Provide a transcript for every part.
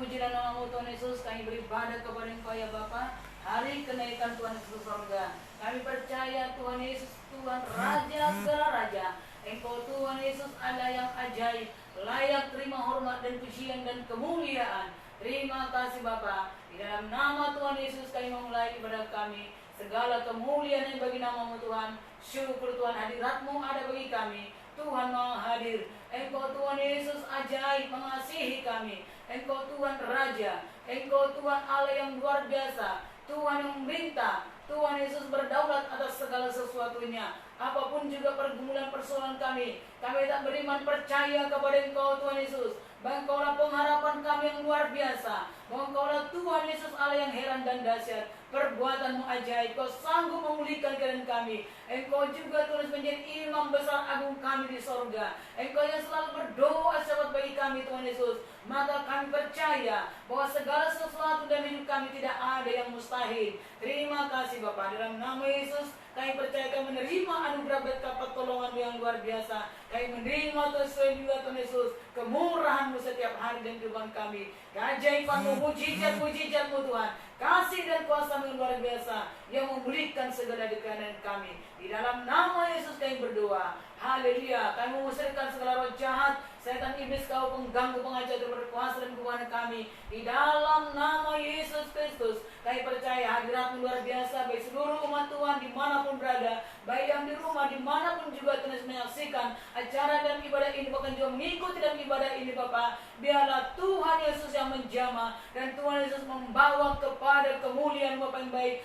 puji dan nama Tuhan Yesus, kami beribadah kepada Engkau ya Bapa. Hari kenaikan Tuhan Yesus surga, kami percaya Tuhan Yesus Tuhan Raja segala Raja. Engkau Tuhan Yesus ada yang ajaib, layak terima hormat dan pujian dan kemuliaan. Terima kasih Bapa. Di dalam nama Tuhan Yesus kami memulai ibadah kami. Segala kemuliaan yang bagi nama-Mu Tuhan. Syukur Tuhan, hadirat-Mu ada bagi kami. Tuhan Maha Hadir. Engkau Tuhan Yesus ajaib mengasihi kami. Engkau Tuhan Raja. Engkau Tuhan Allah yang luar biasa. Tuhan yang memerintah. Tuhan Yesus berdaulat atas segala sesuatunya. Apapun juga pergumulan persoalan kami tak beriman percaya kepada Engkau Tuhan Yesus. Bahwa Engkaulah pengharapan kami yang luar biasa. Bahwa Engkaulah Tuhan Yesus Allah yang heran dan dahsyat. Perbuatan-Mu ajaib, Kau sanggup memulihkan keadaan kami. Engkau juga Tuhan menjadi imam besar agung kami di sorga. Engkau yang selalu berdoa sahabat bagi kami Tuhan Yesus. Maka kami percaya bahwa segala sesuatu dalam hidup kami tidak ada yang mustahil. Terima kasih Bapak, dalam nama Yesus kami percaya kami menerima anugerah berkat pertolongan-Mu yang luar biasa. Kami menerima sesuai juga Tuhan Yesus kemurahan-Mu setiap hari dan kehidupan kami. Keajaiban-Mu, mujizat-mujizat-Mu Tuhan, kasih dan kuasa yang luar biasa yang memulihkan segala keadaan kami. Di dalam nama Yesus kami berdoa. Haleluya. Kami mengusirkan segala roh jahat, setan iblis, kau pengganggu, pengacau, berkuasa dan kekuatan kami. Di dalam nama Yesus Kristus kami percaya hadirat-Mu luar biasa bagi seluruh umat Tuhan dimanapun berada, baik yang di rumah, dimanapun juga Tuhan menyaksikan acara dan ibadah ini, bahkan juga mengikuti dalam ibadah ini Bapak. Biarlah Tuhan Yesus yang menjamah dan Tuhan Yesus membawa kepada kemuliaan Bapa yang baik,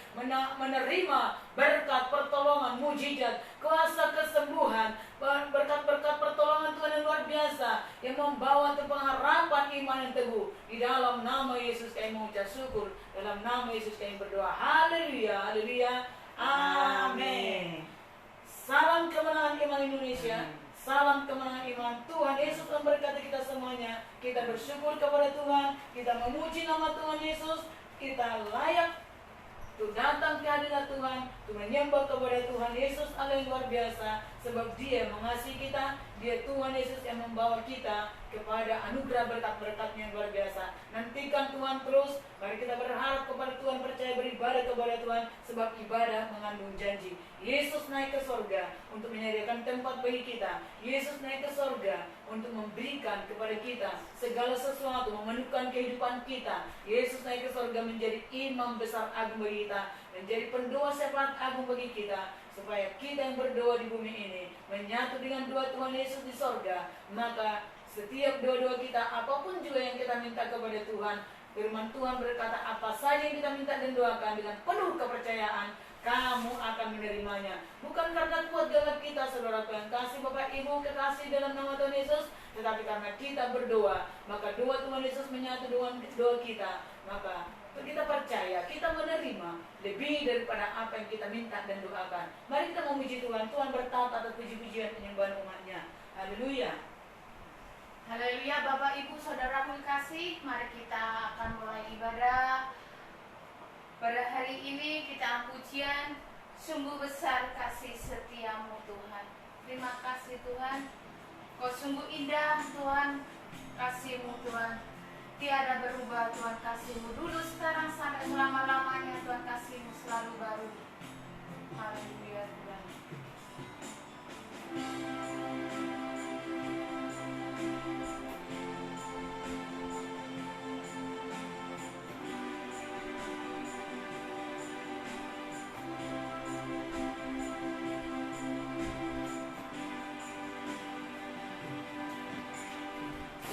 menerima berkat pertolongan, mujizat, kuasa kesembuhan, berkat-berkat pertolongan Tuhan yang luar biasa yang membawa ke pengharapan iman yang teguh. Di dalam nama Yesus kami mengucap syukur, dalam nama Yesus kami berdoa. Haleluya, haleluya, amin. Salam kemenangan iman Indonesia. Salam kemenangan iman. Tuhan Yesus memberkati kita semuanya. Kita bersyukur kepada Tuhan. Kita memuji nama Tuhan Yesus. Kita layak untuk datang ke hadirat Tuhan, untuk menyembah kepada Tuhan Yesus Allah yang luar biasa. Sebab Dia mengasihi kita. Dia Tuhan Yesus yang membawa kita kepada anugerah berkat-berkat-Nya yang luar biasa. Nantikan Tuhan terus. Mari kita berharap kepada Tuhan, percaya beribadah kepada Tuhan. Sebab ibadah mengandung janji. Yesus naik ke sorga untuk menyediakan tempat bagi kita. Yesus naik ke sorga untuk memberikan kepada kita segala sesuatu, memenuhkan kehidupan kita. Yesus naik ke sorga menjadi imam besar agung bagi kita, menjadi pendoa syafaat agung bagi kita, supaya kita yang berdoa di bumi ini menyatu dengan doa Tuhan Yesus di sorga. Maka setiap doa-doa kita, apapun juga yang kita minta kepada Tuhan, firman Tuhan berkata, apa saja yang kita minta dan doakan dengan penuh kepercayaan, kamu akan menerimanya. Bukan karena kuat gagah kita, saudaraku yang kasih, Bapak Ibu kekasih dalam nama Tuhan Yesus, tetapi karena kita berdoa, maka doa Tuhan Yesus menyatu dengan doa kita. Maka kita percaya, kita menerima lebih daripada apa yang kita minta dan doakan. Mari kita memuji Tuhan. Tuhan bertata atas puji-pujian penyembahan umatnya. Haleluya. Haleluya. Bapak Ibu Saudaraku kasih, mari kita akan mulai ibadah. Pada hari ini kita pujian, sungguh besar kasih setiamu Tuhan. Terima kasih Tuhan, Kau sungguh indah Tuhan, kasih-Mu Tuhan tiada berubah Tuhan, kasih-Mu dulu, sekarang, sampai selama-lamanya Tuhan, kasih-Mu selalu baru. Haleluya Tuhan.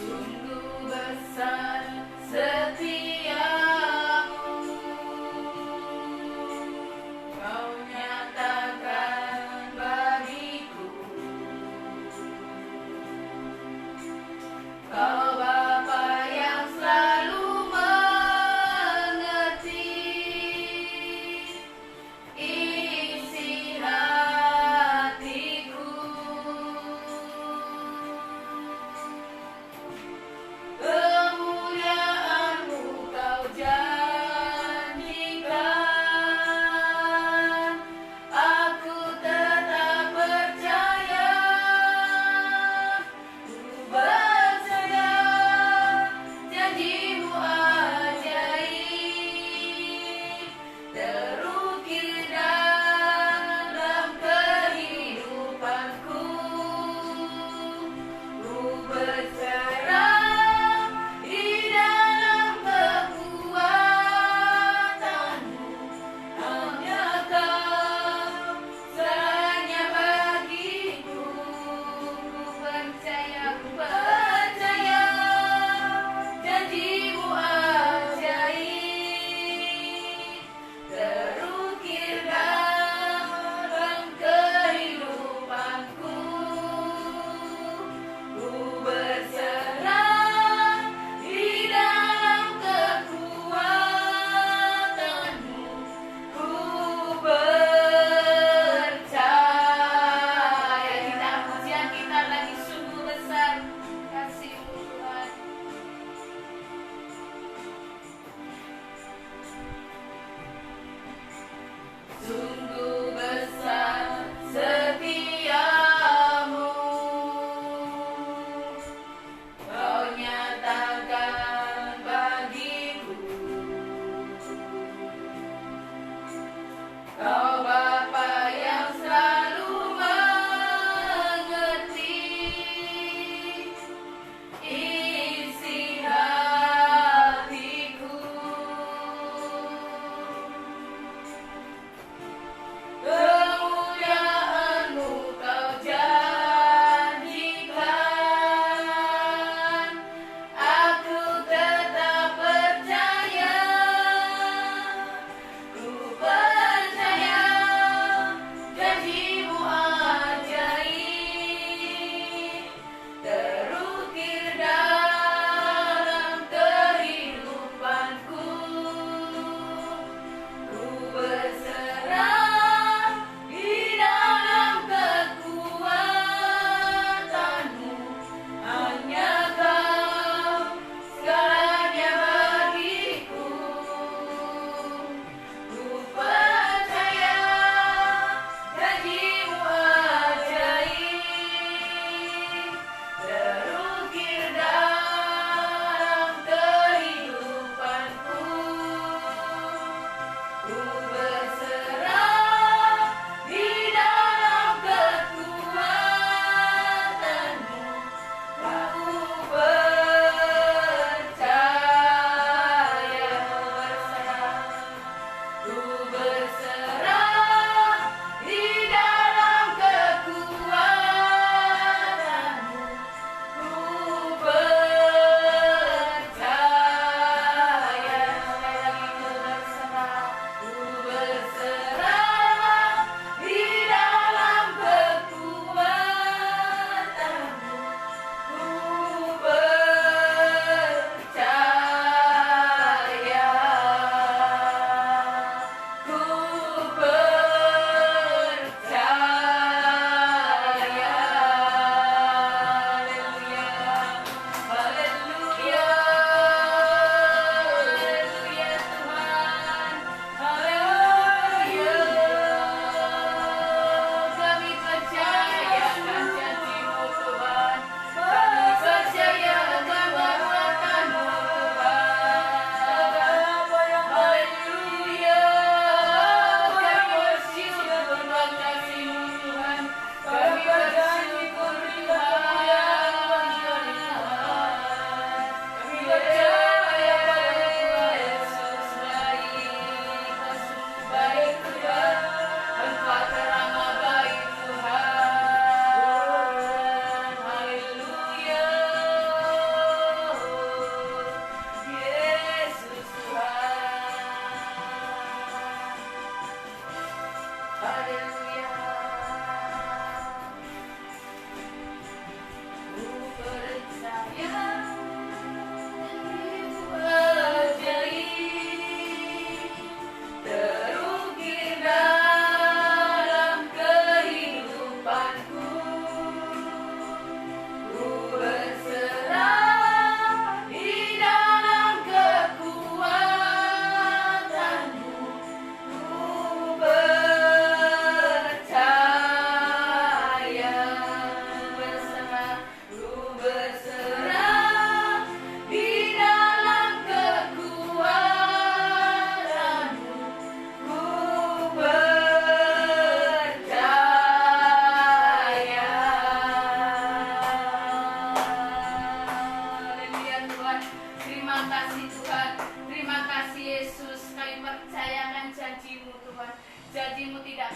Sungguh besar setiamu, Kau nyatakan bagiku. Kau Bapa yang selalu mengerti isi hatiku.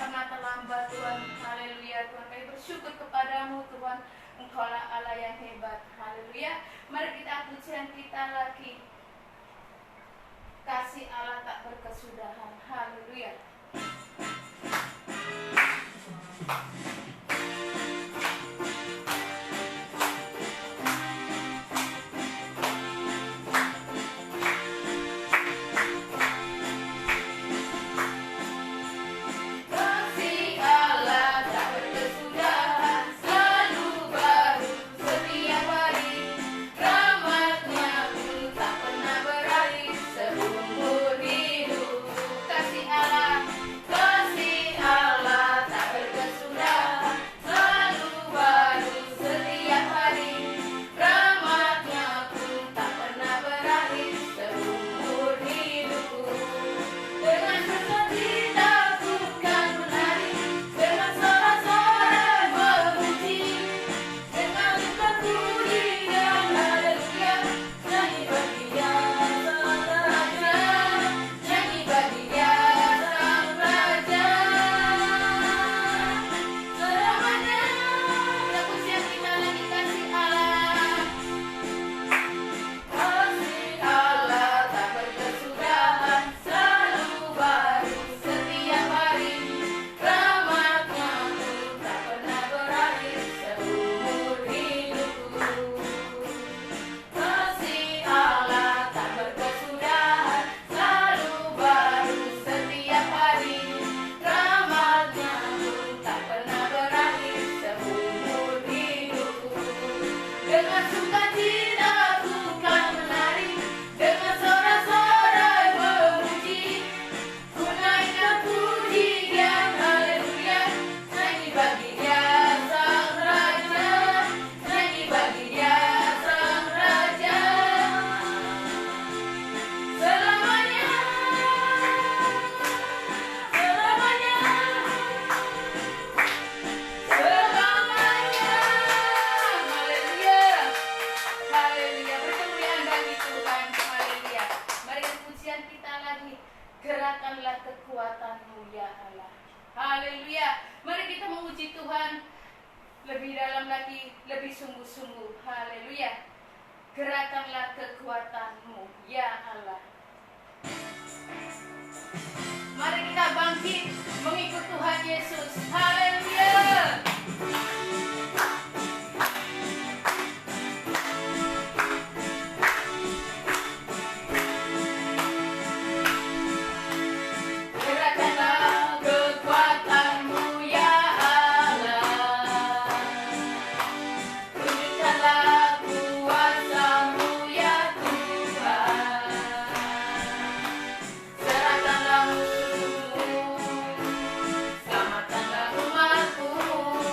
karena terlambat Tuhan. Haleluya Tuhan, kami bersyukur kepadamu Tuhan. Engkaulah Allah yang hebat. Haleluya. Mari kita pujian kita lagi. Kasih Allah tak berkesudahan. Haleluya. Gerakanlah kekuatan-Mu ya Allah. Haleluya. Mari kita memuji Tuhan lebih dalam lagi, lebih sungguh-sungguh. Haleluya. Gerakanlah kekuatan-Mu ya Allah. Mari kita bangkit mengikut Tuhan Yesus. Haleluya. Selamatkanlah umatmu.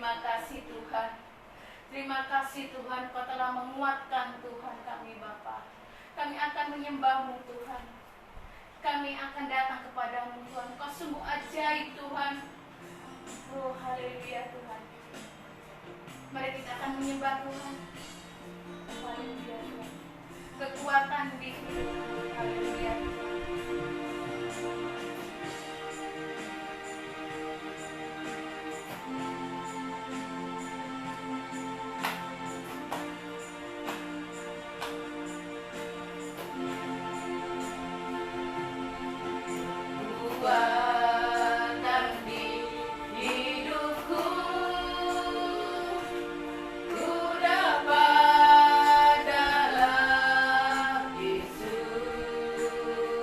Terima kasih Tuhan. Terima kasih Tuhan, Kau telah menguatkan Tuhan kami Bapa. Kami akan menyembah-Mu Tuhan. Kami akan datang kepadamu Tuhan. Kau sungguh ajaib Tuhan. Oh haleluya Tuhan. Mari kita akan menyembah Tuhan. Haleluya Tuhan. Kekuatan di hidup. Haleluya Tuhan. Kekuatan di hidupku, ku dapat dalam Yesus.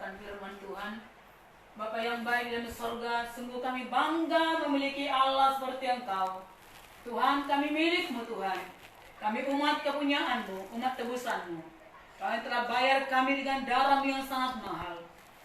mendengarkan firman Tuhan. Bapa yang baik dan di sorga, sungguh kami bangga memiliki Allah seperti Engkau. Tuhan, kami milik-Mu Tuhan. Kami umat kepunyaan-Mu, umat tebusan-Mu. Kau telah bayar kami dengan darah yang sangat mahal.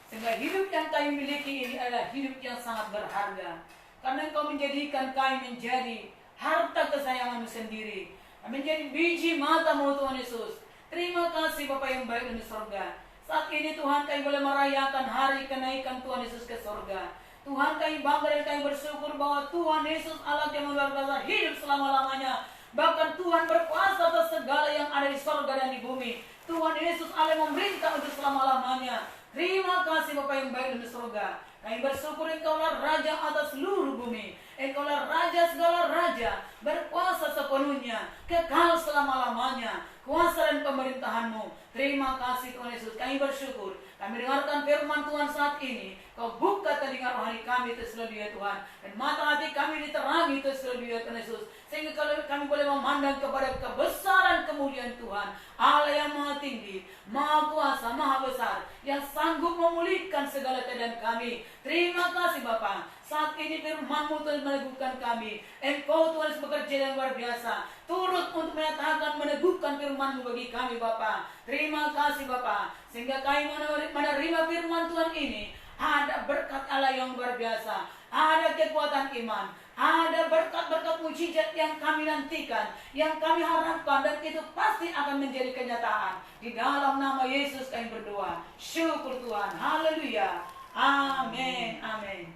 Sehingga hidup yang kami miliki ini adalah hidup yang sangat berharga. Karena Engkau menjadikan kami menjadi harta kesayangan-Mu sendiri. Kami menjadi biji mata-Mu Tuhan Yesus. Terima kasih Bapa yang baik dan di sorga. Saat ini Tuhan kami boleh merayakan hari kenaikan Tuhan Yesus ke sorga. Tuhan kami bangga dan kami bersyukur bahwa Tuhan Yesus Allah yang luar biasa hidup selama-lamanya. Bahkan Tuhan berkuasa atas segala yang ada di sorga dan di bumi. Tuhan Yesus Allah memerintah untuk selama-lamanya. Terima kasih Bapa yang baik dan di sorga. Kami bersyukur Engkaulah Raja atas seluruh bumi. Engkaulah Raja segala raja, berkuasa sepenuhnya, kekal selama-lamanya. Kuasa dan pemerintahan-Mu. Terima kasih Tuhan Yesus. Kami bersyukur. Kami dengarkan firman Tuhan saat ini. Kau buka telinga rohani kami terseluruh ya Tuhan. Dan mata hati kami diterangi terseluruh ya Tuhan Yesus. Sehingga kalau kami boleh memandang kepada kebesaran kemuliaan Tuhan. Allah yang maha tinggi, maha kuasa, maha besar. Yang sanggup memulihkan segala keadaan kami. Terima kasih Bapa. Saat ini firman-Mu Tuhan meneguhkan kami. Engkau Tuhan bekerja yang luar biasa. Turut untuk menyatakan meneguhkan firman-Mu bagi kami Bapa. Terima kasih Bapa. Sehingga kami menerima firman Tuhan ini. Ada berkat Allah yang luar biasa. Ada kekuatan iman. Ada berkat-berkat mujizat yang kami nantikan. Yang kami harapkan. Dan itu pasti akan menjadi kenyataan. Di dalam nama Yesus kami berdoa. Syukur Tuhan. Haleluya. Amin. Amin.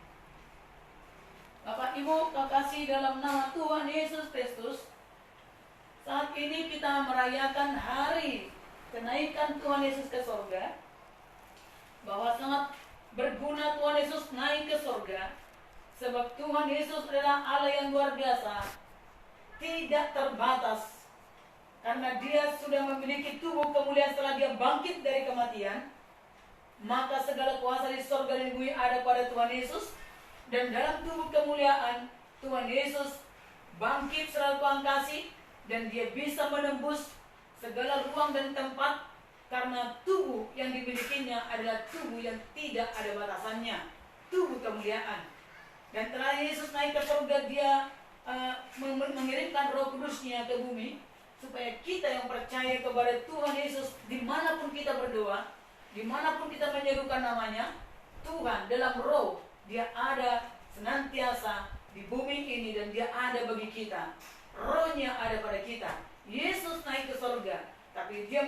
Bapak Ibu kekasih dalam nama Tuhan Yesus Kristus, saat ini kita merayakan hari kenaikan Tuhan Yesus ke sorga. Bahwa sangat berguna Tuhan Yesus naik ke sorga. Sebab Tuhan Yesus adalah Allah yang luar biasa, tidak terbatas. Karena Dia sudah memiliki tubuh kemuliaan setelah Dia bangkit dari kematian. Maka segala kuasa di sorga dan bumi ada pada Tuhan Yesus. Dan dalam tubuh kemuliaan Tuhan Yesus bangkit secara Tuhan kasih. Dan Dia bisa menembus segala ruang dan tempat. Karena tubuh yang dimilikinya adalah tubuh yang tidak ada batasannya. Tubuh kemuliaan. Dan telah Yesus naik ke surga, Dia mengirimkan Roh Kudus-Nya ke bumi. Supaya kita yang percaya kepada Tuhan Yesus, dimanapun kita berdoa, dimanapun kita menyerukan namanya, Tuhan dalam roh Dia ada senantiasa di bumi ini dan Dia ada bagi kita. Roh-Nya ada pada kita. Yesus naik ke surga, tapi Dia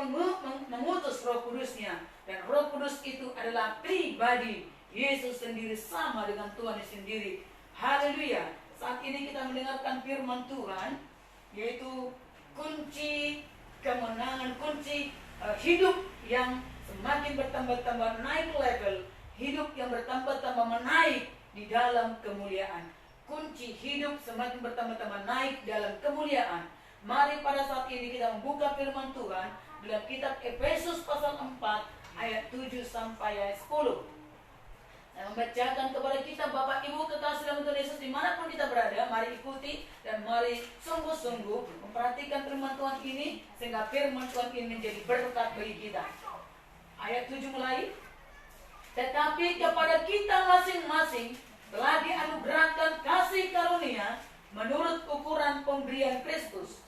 mengutus Roh Kudus-Nya. Dan Roh Kudus itu adalah pribadi Yesus sendiri, sama dengan Tuhan sendiri. Haleluya. Saat ini kita mendengarkan firman Tuhan, yaitu kunci kemenangan, kunci hidup yang semakin bertambah-tambah naik level. Hidup yang bertambah-tambah menaik di dalam kemuliaan. Kunci hidup semakin bertambah-tambah naik dalam kemuliaan. Mari pada saat ini kita membuka firman Tuhan dalam kitab Efesus pasal 4 ayat 7 sampai ayat 10. Saya membacakan kepada kita Bapak Ibu kekasih dalam Tuhan Yesus dimanapun kita berada. Mari ikuti dan mari sungguh-sungguh memperhatikan firman Tuhan ini. Sehingga firman Tuhan ini menjadi berkat bagi kita. Ayat 7 mulai. Tetapi kepada kita masing-masing telah dianugerahkan kasih karunia menurut ukuran pemberian Kristus.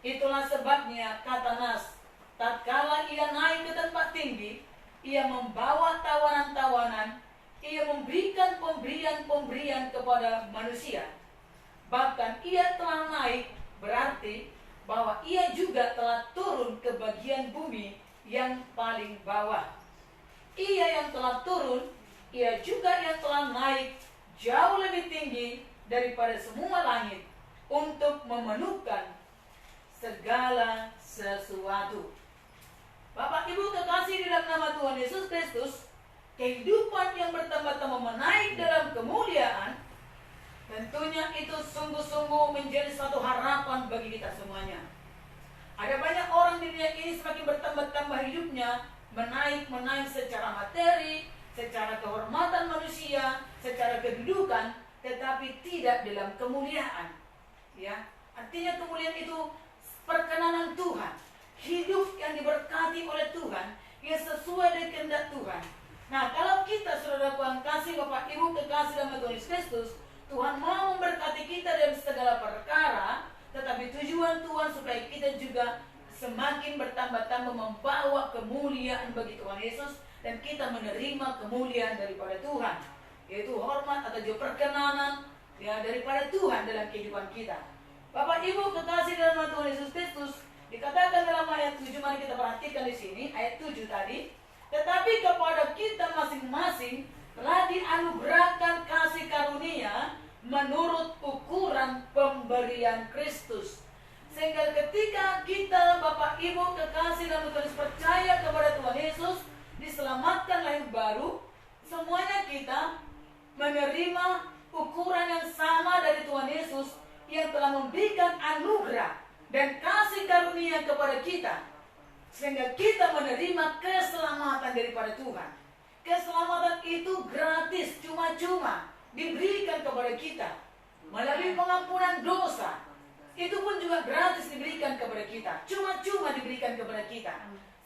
Itulah sebabnya kata Nas, tatkala Ia naik ke tempat tinggi, Ia membawa tawanan-tawanan, Ia memberikan pemberian-pemberian kepada manusia. Bahkan Ia telah naik berarti bahwa Ia juga telah turun ke bagian bumi yang paling bawah. Ia yang telah turun, Ia juga yang telah naik jauh lebih tinggi daripada semua langit untuk memenuhkan segala sesuatu. Bapak Ibu kekasih di dalam nama Tuhan Yesus Kristus, kehidupan yang bertambah-tambah menaik dalam kemuliaan, tentunya itu sungguh-sungguh menjadi satu harapan bagi kita semuanya. Ada banyak orang di dunia ini semakin bertambah-tambah hidupnya, menaik secara materi, secara kehormatan manusia, secara kedudukan, tetapi tidak dalam kemuliaan. Ya, artinya kemuliaan itu perkenanan Tuhan, hidup yang diberkati oleh Tuhan, yang sesuai dengan kehendak Tuhan. Nah, kalau kita saudara Tuhan kasih, Bapak Ibu kekasih dalam Tuhan Yesus Kristus, Tuhan mau memberkati kita dalam segala perkara, tetapi tujuan Tuhan supaya kita juga semakin bertambah-tambah membawa kemuliaan bagi Tuhan Yesus, dan kita menerima kemuliaan daripada Tuhan, yaitu hormat atau juga perkenanan ya daripada Tuhan dalam kehidupan kita. Bapak Ibu kekasih dalam Tuhan Yesus Kristus, dikatakan dalam ayat 7, mari kita perhatikan di sini ayat 7 tadi, tetapi kepada kita masing-masing telah dianugerahkan kasih karunia menurut ukuran pemberian Kristus. Sehingga ketika kita Bapak Ibu kekasih dalam Tuhan Yesus percaya kepada Tuhan Yesus, diselamatkan lahir baru, semuanya kita menerima ukuran yang sama dari Tuhan Yesus yang telah memberikan anugerah dan kasih karunia kepada kita, sehingga kita menerima keselamatan daripada Tuhan. Keselamatan itu gratis, cuma-cuma diberikan kepada kita melalui pengampunan dosa. Itu pun juga gratis diberikan kepada kita, cuma-cuma diberikan kepada kita.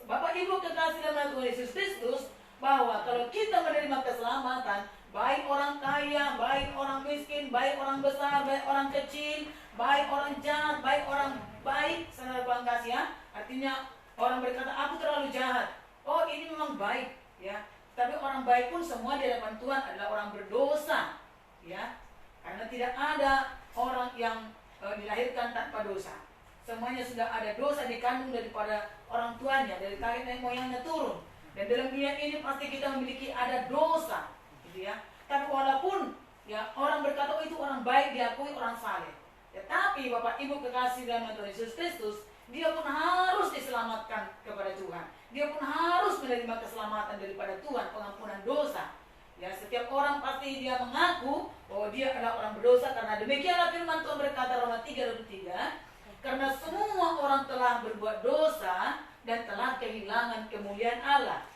Bapak Ibu kekasih dalam Tuhan Yesus Kristus, bahwa kalau kita menerima keselamatan, baik orang kaya, baik orang miskin, baik orang besar, baik orang kecil, baik orang jahat, baik orang baik, saudara Tuhan kasih ya. Artinya orang berkata, aku terlalu jahat. Oh, ini memang baik ya. Tapi orang baik pun semua di hadapan Tuhan adalah orang berdosa ya. Karena tidak ada orang yang dilahirkan tanpa dosa. Semuanya sudah ada dosa dikandung daripada orang tuanya, dari kakek nenek moyangnya turun. Dan dalam dunia ini pasti kita memiliki ada dosa, gitu ya. Tapi walaupun ya orang berkata, oh itu orang baik, diakui orang saleh. Tetapi Bapak Ibu kekasih dalam Tuhan Yesus Kristus, dia pun harus diselamatkan kepada Tuhan. Dia pun harus menerima keselamatan daripada Tuhan, pengampunan dosa. Ya, setiap orang pasti dia mengaku bahwa dia adalah orang berdosa, karena demikianlah firman Tuhan berkata Roma 3:23, karena semua orang telah berbuat dosa dan telah kehilangan kemuliaan Allah,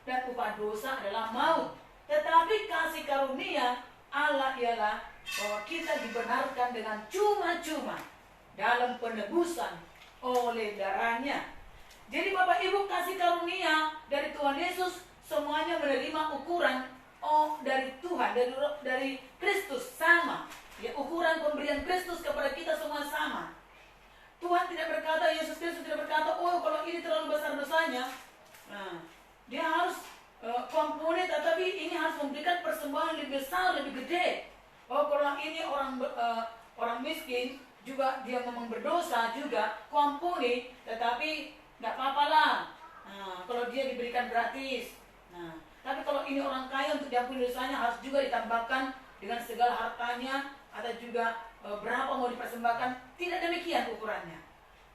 dan upah dosa adalah maut. Tetapi kasih karunia Allah ialah bahwa kita dibenarkan dengan cuma-cuma dalam penebusan oleh darahnya. Jadi Bapak Ibu kasih karunia dari Tuhan Yesus semuanya menerima ukuran dari Tuhan, dari Kristus sama. Ya, ukuran pemberian Kristus kepada kita semua sama. Tuhan tidak berkata, Yesus Kristus tidak berkata, oh kalau ini terlalu besar dosanya, nah, dia harus komponen, tetapi ini harus memberikan persembahan lebih besar, lebih gede. Oh kalau ini orang miskin juga dia memang berdosa juga, komponen, tetapi nggak apa-apa lah. Nah, kalau dia diberikan gratis. Nah, tapi kalau ini orang kaya, untuk diampuni dosanya harus juga ditambahkan dengan segala hartanya, atau juga berapa mau dipersembahkan. Tidak demikian ukurannya.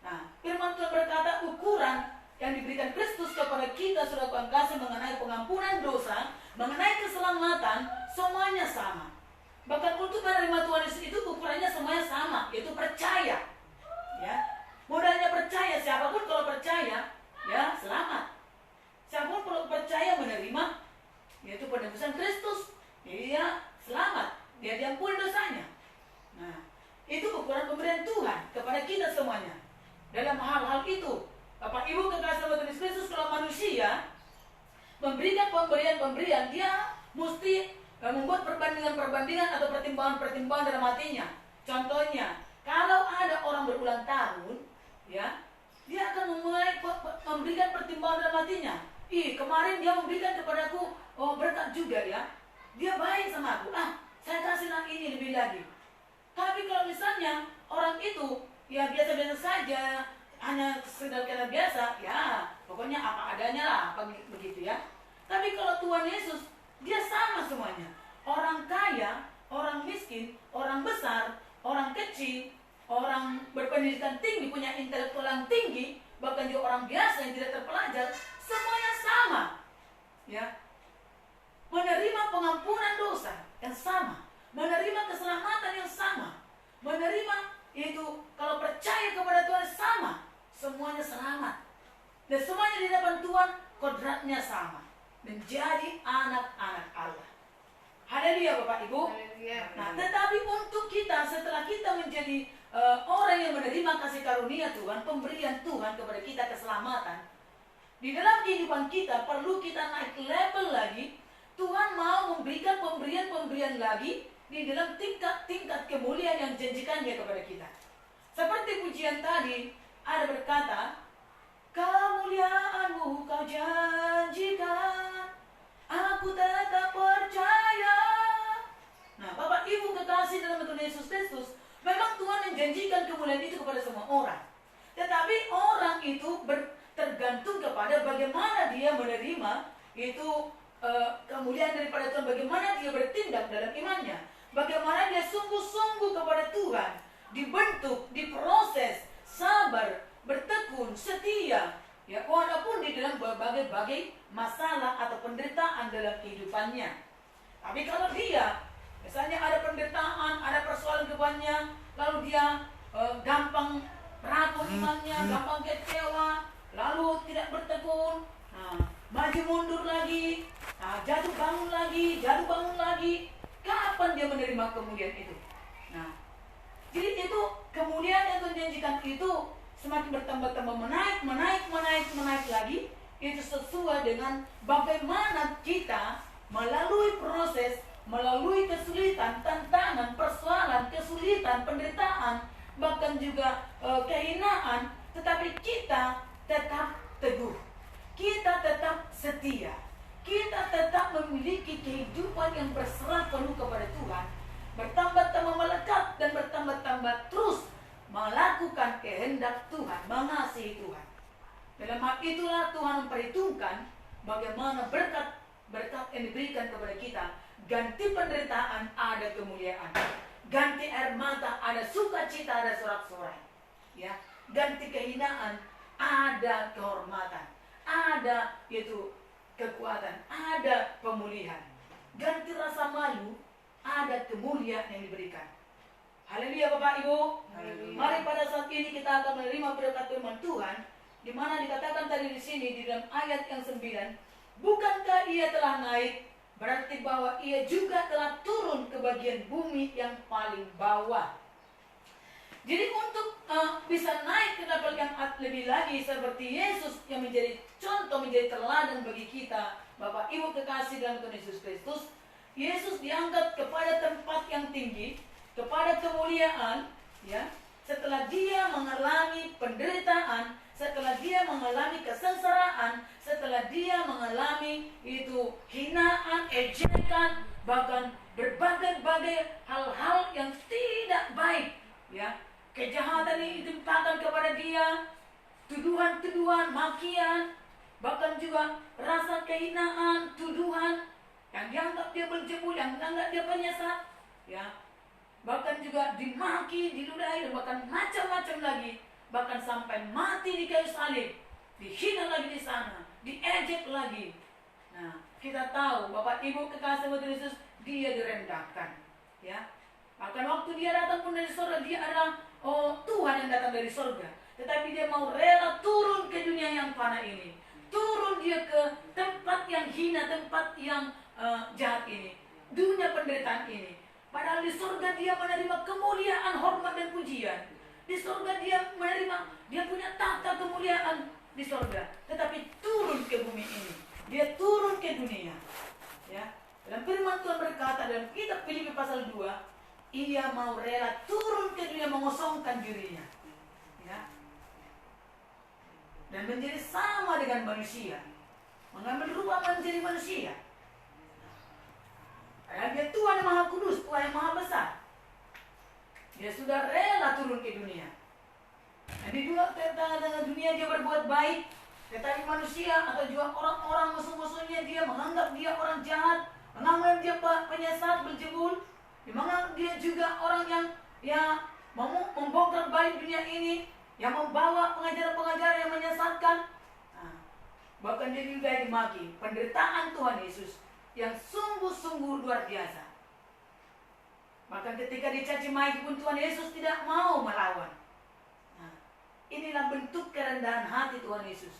Nah, firman Tuhan berkata ukuran yang diberikan Kristus kepada kita sudah Tuhan kasih mengenai pengampunan dosa, mengenai keselamatan, semuanya sama. Bahkan untuk menerima Tuhan Yesus itu ukurannya semuanya sama, yaitu percaya. Ya, modalnya percaya. Siapapun kalau percaya, ya selamat. Siapapun kalau percaya menerima, yaitu penebusan Kristus, dia selamat, dia diampuni dosanya. Nah, itu ukuran pemberian Tuhan kepada kita semuanya. Dalam hal-hal itu, Bapak Ibu kekasih Tuhan Yesus Kristus, kalau manusia memberikan pemberian-pemberian, dia mesti membuat perbandingan-perbandingan atau pertimbangan-pertimbangan dalam hatinya. Contohnya, kalau ada orang berulang tahun, ya, dia akan memberikan pertimbangan dalam hatinya. Kemarin dia memberikan kepadaku, oh berkat juga ya. Dia baik sama aku. Saya kasih ini lebih lagi. Tapi kalau misalnya orang itu ya biasa-biasa saja, hanya sekedar kata biasa, ya pokoknya apa adanya lah, begitu ya. Tapi kalau Tuhan Yesus, dia sama semuanya. Orang kaya, orang miskin, orang besar, orang kecil, orang berpendidikan tinggi, punya intelektual yang tinggi, bahkan juga orang biasa yang tidak terpelajar, semuanya sama. Ya, menerima pengampunan dosa yang sama, menerima keselamatan yang sama, menerima itu kalau percaya kepada Tuhan sama, semuanya selamat. Dan semuanya di hadapan Tuhan kodratnya sama, menjadi anak-anak Allah. Haleluya Bapak Ibu. Nah, tetapi untuk kita, setelah kita menjadi orang yang menerima kasih karunia Tuhan, pemberian Tuhan kepada kita keselamatan, Di dalam kehidupan kita perlu kita naik level lagi. Tuhan mau memberikan pemberian-pemberian lagi di dalam tingkat-tingkat kemuliaan yang janjikannya kepada kita. Seperti pujian tadi ada berkata, kemuliaan-Mu Kau janjikan, aku tetap percaya. Nah, Bapak Ibu kekasih dalam Tuhan Yesus Kristus, memang Tuhan menjanjikan kemuliaan itu kepada semua orang. Tetapi orang itu tergantung kepada bagaimana dia menerima itu kemuliaan daripada Tuhan, bagaimana dia bertindak dalam imannya, bagaimana dia sungguh-sungguh kepada Tuhan, dibentuk, diproses, sabar, bertekun, setia, ya, walaupun di dalam berbagai masalah atau penderitaan dalam kehidupannya. Tapi kalau dia misalnya ada penderitaan, ada persoalan kehidupannya, lalu dia gampang rapuh imannya, gampang kecewa, lalu tidak bertekun, maju mundur lagi, jatuh bangun lagi, kapan dia menerima kemuliaan itu? Nah, jadi itu kemuliaan yang Tuhan janjikan itu semakin bertambah-tambah menaik lagi. Itu sesuai dengan bagaimana kita melalui proses, melalui kesulitan, tantangan, persoalan, kesulitan, penderitaan, bahkan juga kehinaan, tetapi kita tetap teguh, kita tetap setia, kita tetap memiliki kehidupan yang berserah penuh kepada Tuhan, bertambah-tambah melekat dan bertambah-tambah terus melakukan kehendak Tuhan, mengasihi Tuhan. Dalam hal itulah Tuhan memperhitungkan bagaimana berkat yang diberikan kepada kita. Ganti penderitaan ada kemuliaan, ganti air mata ada sukacita, ada sorak-sorai, ya. Ganti kehinaan ada kehormatan, ada yaitu kekuatan, ada pemulihan. Ganti rasa malu ada kemuliaan yang diberikan. Haleluya Bapak Ibu. Haleluya. Mari pada saat ini kita akan menerima berkat firman Tuhan, di mana dikatakan tadi di sini di dalam ayat yang 9, bukankah Ia telah naik, berarti bahwa Ia juga telah turun ke bagian bumi yang paling bawah. Jadi untuk bisa naik ke level yang lebih lagi seperti Yesus yang menjadi contoh, menjadi teladan bagi kita, Bapak Ibu kekasih dalam Tuhan Yesus Kristus, Yesus diangkat kepada tempat yang tinggi, kepada kemuliaan, ya. Setelah dia mengalami penderitaan, setelah dia mengalami kesengsaraan, setelah dia mengalami itu hinaan, ejekan, bahkan berbagai-bagai hal-hal yang tidak baik, ya. Kejahatan yang ditimpakan kepada dia, tuduhan-tuduhan, makian, bahkan juga rasa kehinaan, tuduhan yang dianggap dia berjebul, yang dianggap dia penyesat, ya. Bahkan juga dimaki, diludahi, dan bahkan macam-macam lagi, bahkan sampai mati di kayu salib, dihina lagi di sana, diejek lagi. Nah, kita tahu Bapak Ibu kekasih Tuhan Yesus, dia direndahkan, ya. Bahkan waktu dia datang pun dari surga, dia adalah Tuhan yang datang dari surga, tetapi dia mau rela turun ke dunia yang fana ini, turun dia ke tempat yang hina, tempat yang jahat ini, dunia penderitaan ini. Padahal di surga dia menerima kemuliaan, hormat dan pujian. Di surga dia punya tahta kemuliaan di surga. Tetapi turun ke bumi ini, dia turun ke dunia, ya. Dalam firman Tuhan berkata dalam kitab Filipi pasal 2, ia mau rela turun ke dunia, mengosongkan dirinya, ya, dan menjadi sama dengan manusia, mengambil rupa menjadi manusia. Padahal dia Tuhan yang Maha Kudus, Tuhan yang Maha Besar. Dia sudah rela turun ke dunia. Dan di tengah-tengah dunia dia berbuat baik, tetapi manusia atau juga orang-orang musuh-musuhnya dia menganggap dia orang jahat, menganggap dia penyesat, berjebul, menganggap dia juga orang yang mau membongkar balik dunia ini, yang membawa pengajaran-pengajaran yang menyesatkan. Nah, bahkan dia juga dimaki. Penderitaan Tuhan Yesus yang sungguh-sungguh luar biasa. Bahkan ketika dicaci maki pun Tuhan Yesus tidak mau melawan. Nah, inilah bentuk kerendahan hati Tuhan Yesus.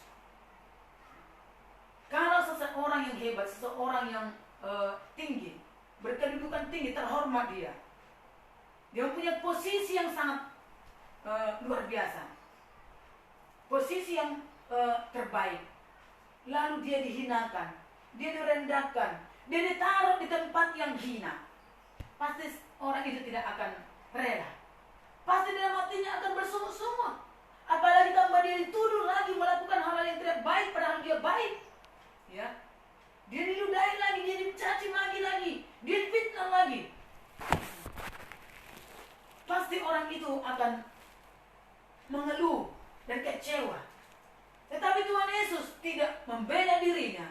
Kalau seseorang yang hebat, seseorang yang tinggi, berkedudukan tinggi, terhormat dia punya posisi yang sangat luar biasa, posisi yang terbaik, lalu dia dihinakan, dia direndahkan, dia ditaruh di tempat yang hina, pasti orang itu tidak akan rela. Pasti dalam hatinya akan bersungut-sungut. Apalagi tambah dia dituduh lagi melakukan hal-hal yang tidak baik padahal dia baik. Ya. Dia diludahi lagi, dia dicaci maki lagi, dia difitnah lagi. Pasti orang itu akan mengeluh dan kecewa. Tetapi Tuhan Yesus tidak membela dirinya.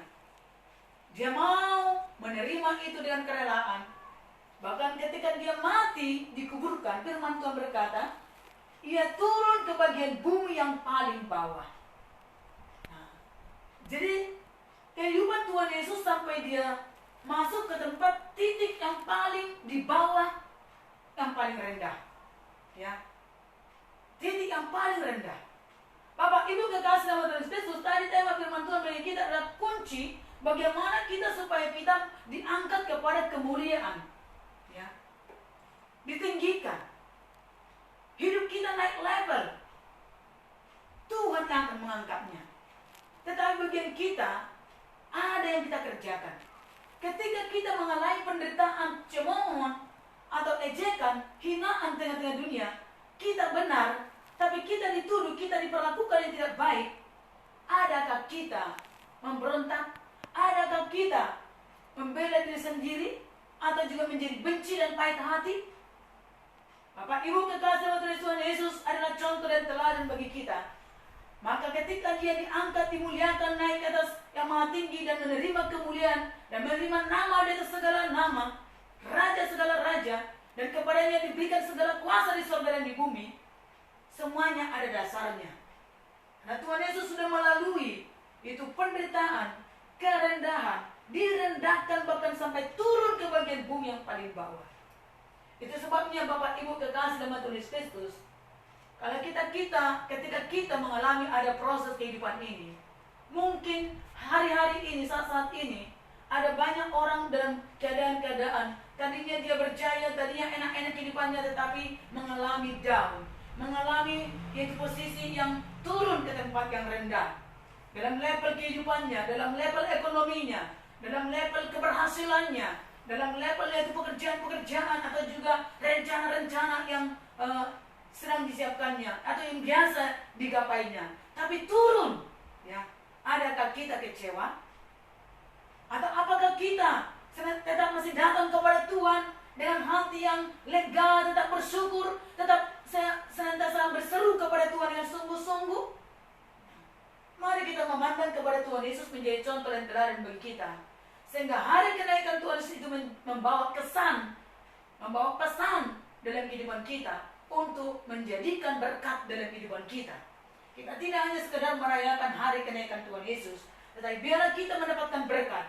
Dia mau menerima itu dengan kerelaan. Bahkan ketika dia mati, dikuburkan, firman Tuhan berkata, ia turun ke bagian bumi yang paling bawah. Nah, jadi kehidupan Tuhan Yesus sampai dia masuk ke tempat titik yang paling di bawah, yang paling rendah. Ya, titik yang paling rendah. Bapak Ibu kekasih dalam Tuhan Yesus, tadi tema firman Tuhan bagi kita adalah kunci bagaimana kita supaya kita diangkat kepada kemuliaan. Ya, ditinggikan, hidup kita naik level, Tuhan yang akan mengangkatnya. Tetapi bagian kita ada yang kita kerjakan. Ketika kita mengalami penderitaan, cemoohan atau ejekan, hinaan tengah-tengah dunia, kita benar, tapi kita dituduh, kita diperlakukan yang tidak baik. Adakah kita memberontak? Adakah kita membela diri sendiri? Atau juga menjadi benci dan pahit hati? Bapak Ibu kekasih dalam Tuhan Yesus adalah contoh dan teladan bagi kita. Maka ketika dia diangkat, dimuliakan, naik ke atas yang maha tinggi dan menerima kemuliaan dan menerima nama di atas segala nama, raja segala raja, dan kepadanya diberikan segala kuasa di surga dan di bumi, semuanya ada dasarnya. Nah, Tuhan Yesus sudah melalui itu penderitaan, kerendahan, direndahkan bahkan sampai turun ke bagian bumi yang paling bawah. Itu sebabnya Bapak Ibu kekasih dalam Tuhan Yesus Kristus, kalau ketika kita mengalami ada proses kehidupan ini, mungkin hari-hari ini, saat-saat ini, ada banyak orang dalam keadaan-keadaan tadinya dia berjaya, tadinya enak-enak kehidupannya, tetapi mengalami down, mengalami posisi yang turun ke tempat yang rendah dalam level kehidupannya, dalam level ekonominya, dalam level keberhasilannya, dalam level yaitu pekerjaan-pekerjaan atau juga rencana-rencana yang sedang disiapkannya atau yang biasa digapainya, tapi turun. Ya, adakah kita kecewa? Atau apakah kita tetap masih datang kepada Tuhan dengan hati yang lega, tetap bersyukur, tetap senantiasa berseru kepada Tuhan dengan sungguh-sungguh? Mari kita memandang kepada Tuhan Yesus menjadi contoh dan teladan bagi kita, sehingga hari kenaikan Tuhan Yesus itu membawa kesan, membawa pesan dalam kehidupan kita untuk menjadikan berkat dalam kehidupan kita. Kita tidak hanya sekedar merayakan hari kenaikan Tuhan Yesus, tetapi biarlah kita mendapatkan berkat.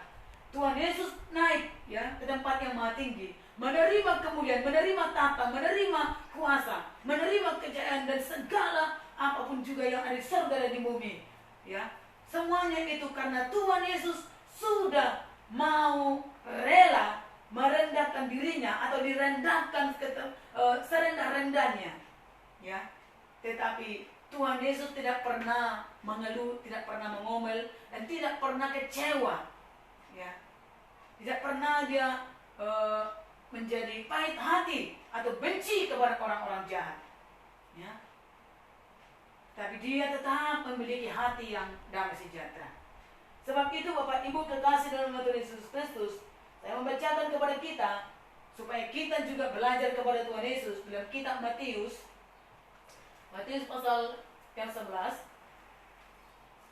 Tuhan Yesus naik ya ke tempat yang maha tinggi, menerima kemuliaan, menerima tahta, menerima kuasa, menerima kejayaan dan segala apapun juga yang ada di surga dan di bumi. Ya, semuanya itu karena Tuhan Yesus sudah mau rela merendahkan dirinya atau direndahkan serendah-rendahnya. Ya, tetapi Tuhan Yesus tidak pernah mengeluh, tidak pernah mengomel, dan tidak pernah kecewa. Ya, tidak pernah dia menjadi pahit hati atau benci kepada orang-orang jahat. Ya, tapi dia tetap memiliki hati yang damai sejahtera. Sebab itu Bapak Ibu kekasih dalam Tuhan Yesus Kristus, saya membacakan kepada kita supaya kita juga belajar kepada Tuhan Yesus dalam kitab Matius pasal yang 11.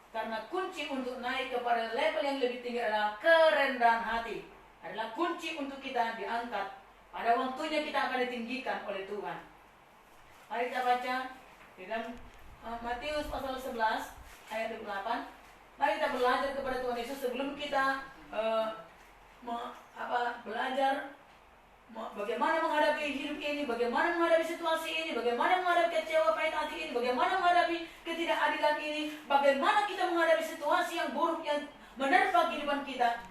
Karena kunci untuk naik kepada level yang lebih tinggi adalah kerendahan hati. Adalah kunci untuk kita diangkat. Pada waktunya kita akan ditinggikan oleh Tuhan. Mari kita baca di dalam Matius pasal 11 ayat 28. Mari kita belajar kepada Tuhan Yesus sebelum kita belajar bagaimana menghadapi hidup ini, bagaimana menghadapi situasi ini, bagaimana menghadapi kecewa pahit hati ini, bagaimana menghadapi ketidakadilan ini, bagaimana kita menghadapi situasi yang buruk yang menerpa kehidupan kita.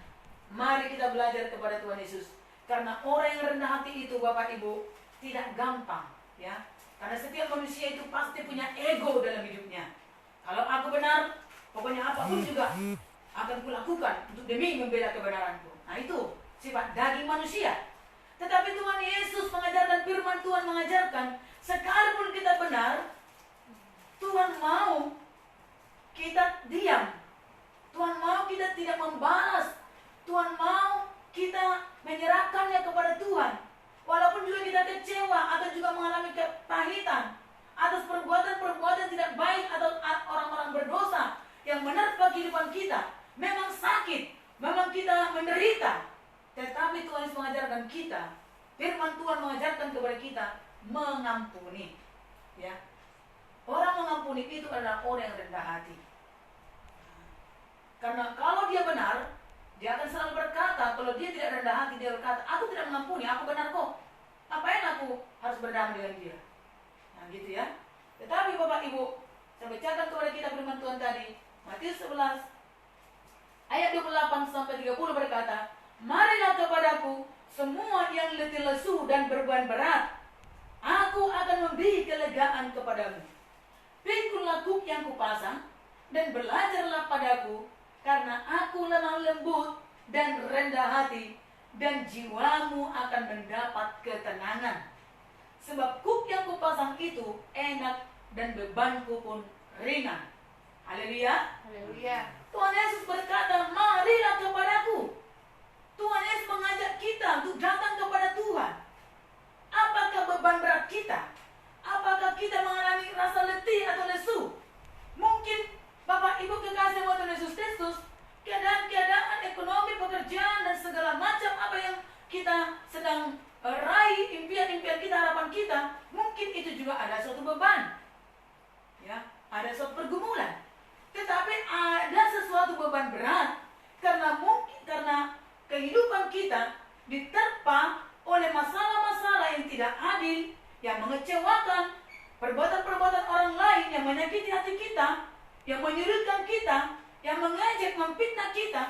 Mari kita belajar kepada Tuhan Yesus. Karena orang yang rendah hati itu Bapak Ibu tidak gampang, ya. Karena setiap manusia itu pasti punya ego dalam hidupnya. Kalau aku benar, pokoknya apapun juga akan kulakukan untuk demi membela kebenaranku. Nah itu sifat daging manusia. Tetapi Tuhan Yesus mengajarkan, firman Tuhan mengajarkan, sekalipun kita benar, Tuhan mau kita diam. Tuhan mau kita tidak membalas. Tuhan mau kita menyerahkannya kepada Tuhan. Walaupun juga kita kecewa atau juga mengalami kepahitan atas perbuatan-perbuatan tidak baik atau orang-orang berdosa yang menerpa kehidupan kita. Memang sakit, memang kita menderita. Tetapi Tuhan Yesus mengajarkan kita, firman Tuhan mengajarkan kepada kita mengampuni. Ya, orang mengampuni itu adalah orang yang rendah hati. Karena kalau dia benar, dia akan selalu berkata, kalau dia tidak rendah hati, dia berkata, aku tidak mengampuni, aku benar kok. Ngapain aku harus berdamai dengan dia? Nah gitu ya. Tetapi Bapak Ibu, saya bacakan kepada kita firman Tuhan tadi, Matius 11 ayat 28 sampai 30 berkata, marilah kepadaku semua yang letih lesu dan beban berat, aku akan memberi kelegaan kepadamu. Pikulah kuk yang kupasang dan belajarlah padaku, karena aku lemah lembut dan rendah hati, dan jiwamu akan mendapat ketenangan. Sebab kuk yang kupasang itu enak dan bebanku pun ringan. Haleluya. Haleluya. Tuhan Yesus berkata, marilah kepadaku. Tuhan Yesus mengajak kita untuk datang kepada Tuhan. Apakah beban berat kita? Apakah kita mengalami rasa letih atau lesu? Mungkin Bapak Ibu kekasih Tuhan Yesus Kristus, keadaan ekonomi, pekerjaan, dan segala macam apa yang kita sedang raih, impian-impian kita, harapan kita, mungkin itu juga ada suatu beban. Ya, ada suatu pergumulan. Tetapi ada sesuatu beban berat karena kehidupan kita diterpa oleh masalah-masalah yang tidak adil, yang mengecewakan, perbuatan-perbuatan orang lain yang menyakiti hati kita, yang menyurutkan kita, yang mengejek, memfitnah kita.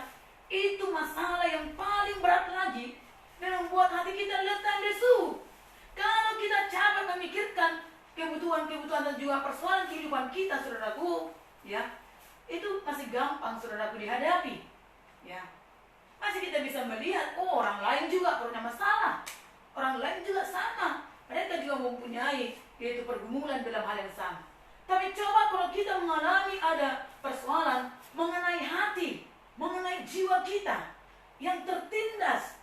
Itu masalah yang paling berat lagi dan membuat hati kita letih lesu. Kalau kita capek memikirkan kebutuhan-kebutuhan dan juga persoalan kehidupan kita, saudaraku, ya, itu masih gampang saudaraku dihadapi. Ya, masih kita bisa melihat, oh orang lain juga punya masalah, orang lain juga sama, mereka juga mempunyai yaitu pergumulan dalam hal yang sama. Tapi coba kalau kita mengalami ada persoalan mengenai hati, mengenai jiwa kita yang tertindas,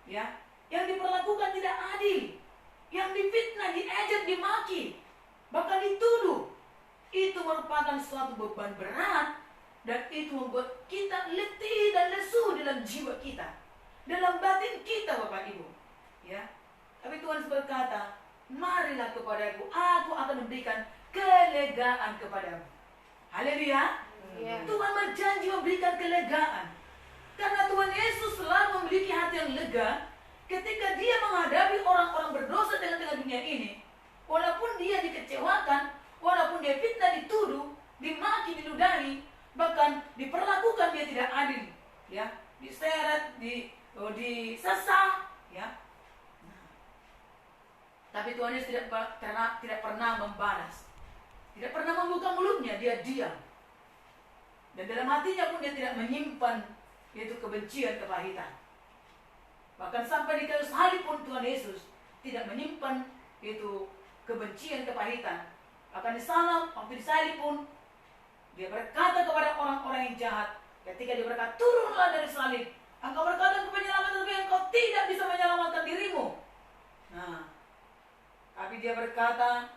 ya, yang diperlakukan tidak adil, yang difitnah, diejek, dimaki, bahkan dituduh, itu merupakan suatu beban berat dan itu membuat kita letih dan lesu dalam jiwa kita, dalam batin kita, Bapak Ibu. Ya, tapi Tuhan berkata, marilah kepadaku, aku akan memberikan kelegaan kepadamu. Haleluya. Tuhan berjanji memberikan kelegaan. Karena Tuhan Yesus selalu memiliki hati yang lega ketika dia menghadapi orang-orang berdosa dengan dunia ini. Walaupun dia dikecewakan, walaupun dia fitnah, dituduh, dimaki, diludahi, bahkan diperlakukan dia tidak adil, ya, diseret, disesah, ya. Tapi Tuhan Yesus tidak pernah membalas, tidak pernah membuka mulutnya, dia diam. Dan dalam hatinya pun dia tidak menyimpan yaitu kebencian, kepahitan. Bahkan sampai di kayu salib pun Tuhan Yesus tidak menyimpan yaitu kebencian, kepahitan. Bahkan di sana, waktu disalib pun dia berkata kepada orang-orang yang jahat, ketika dia berkata, turunlah dari salib, engkau berkata ke penyelamat, tapi engkau tidak bisa menyelamatkan dirimu. Nah, tapi dia berkata,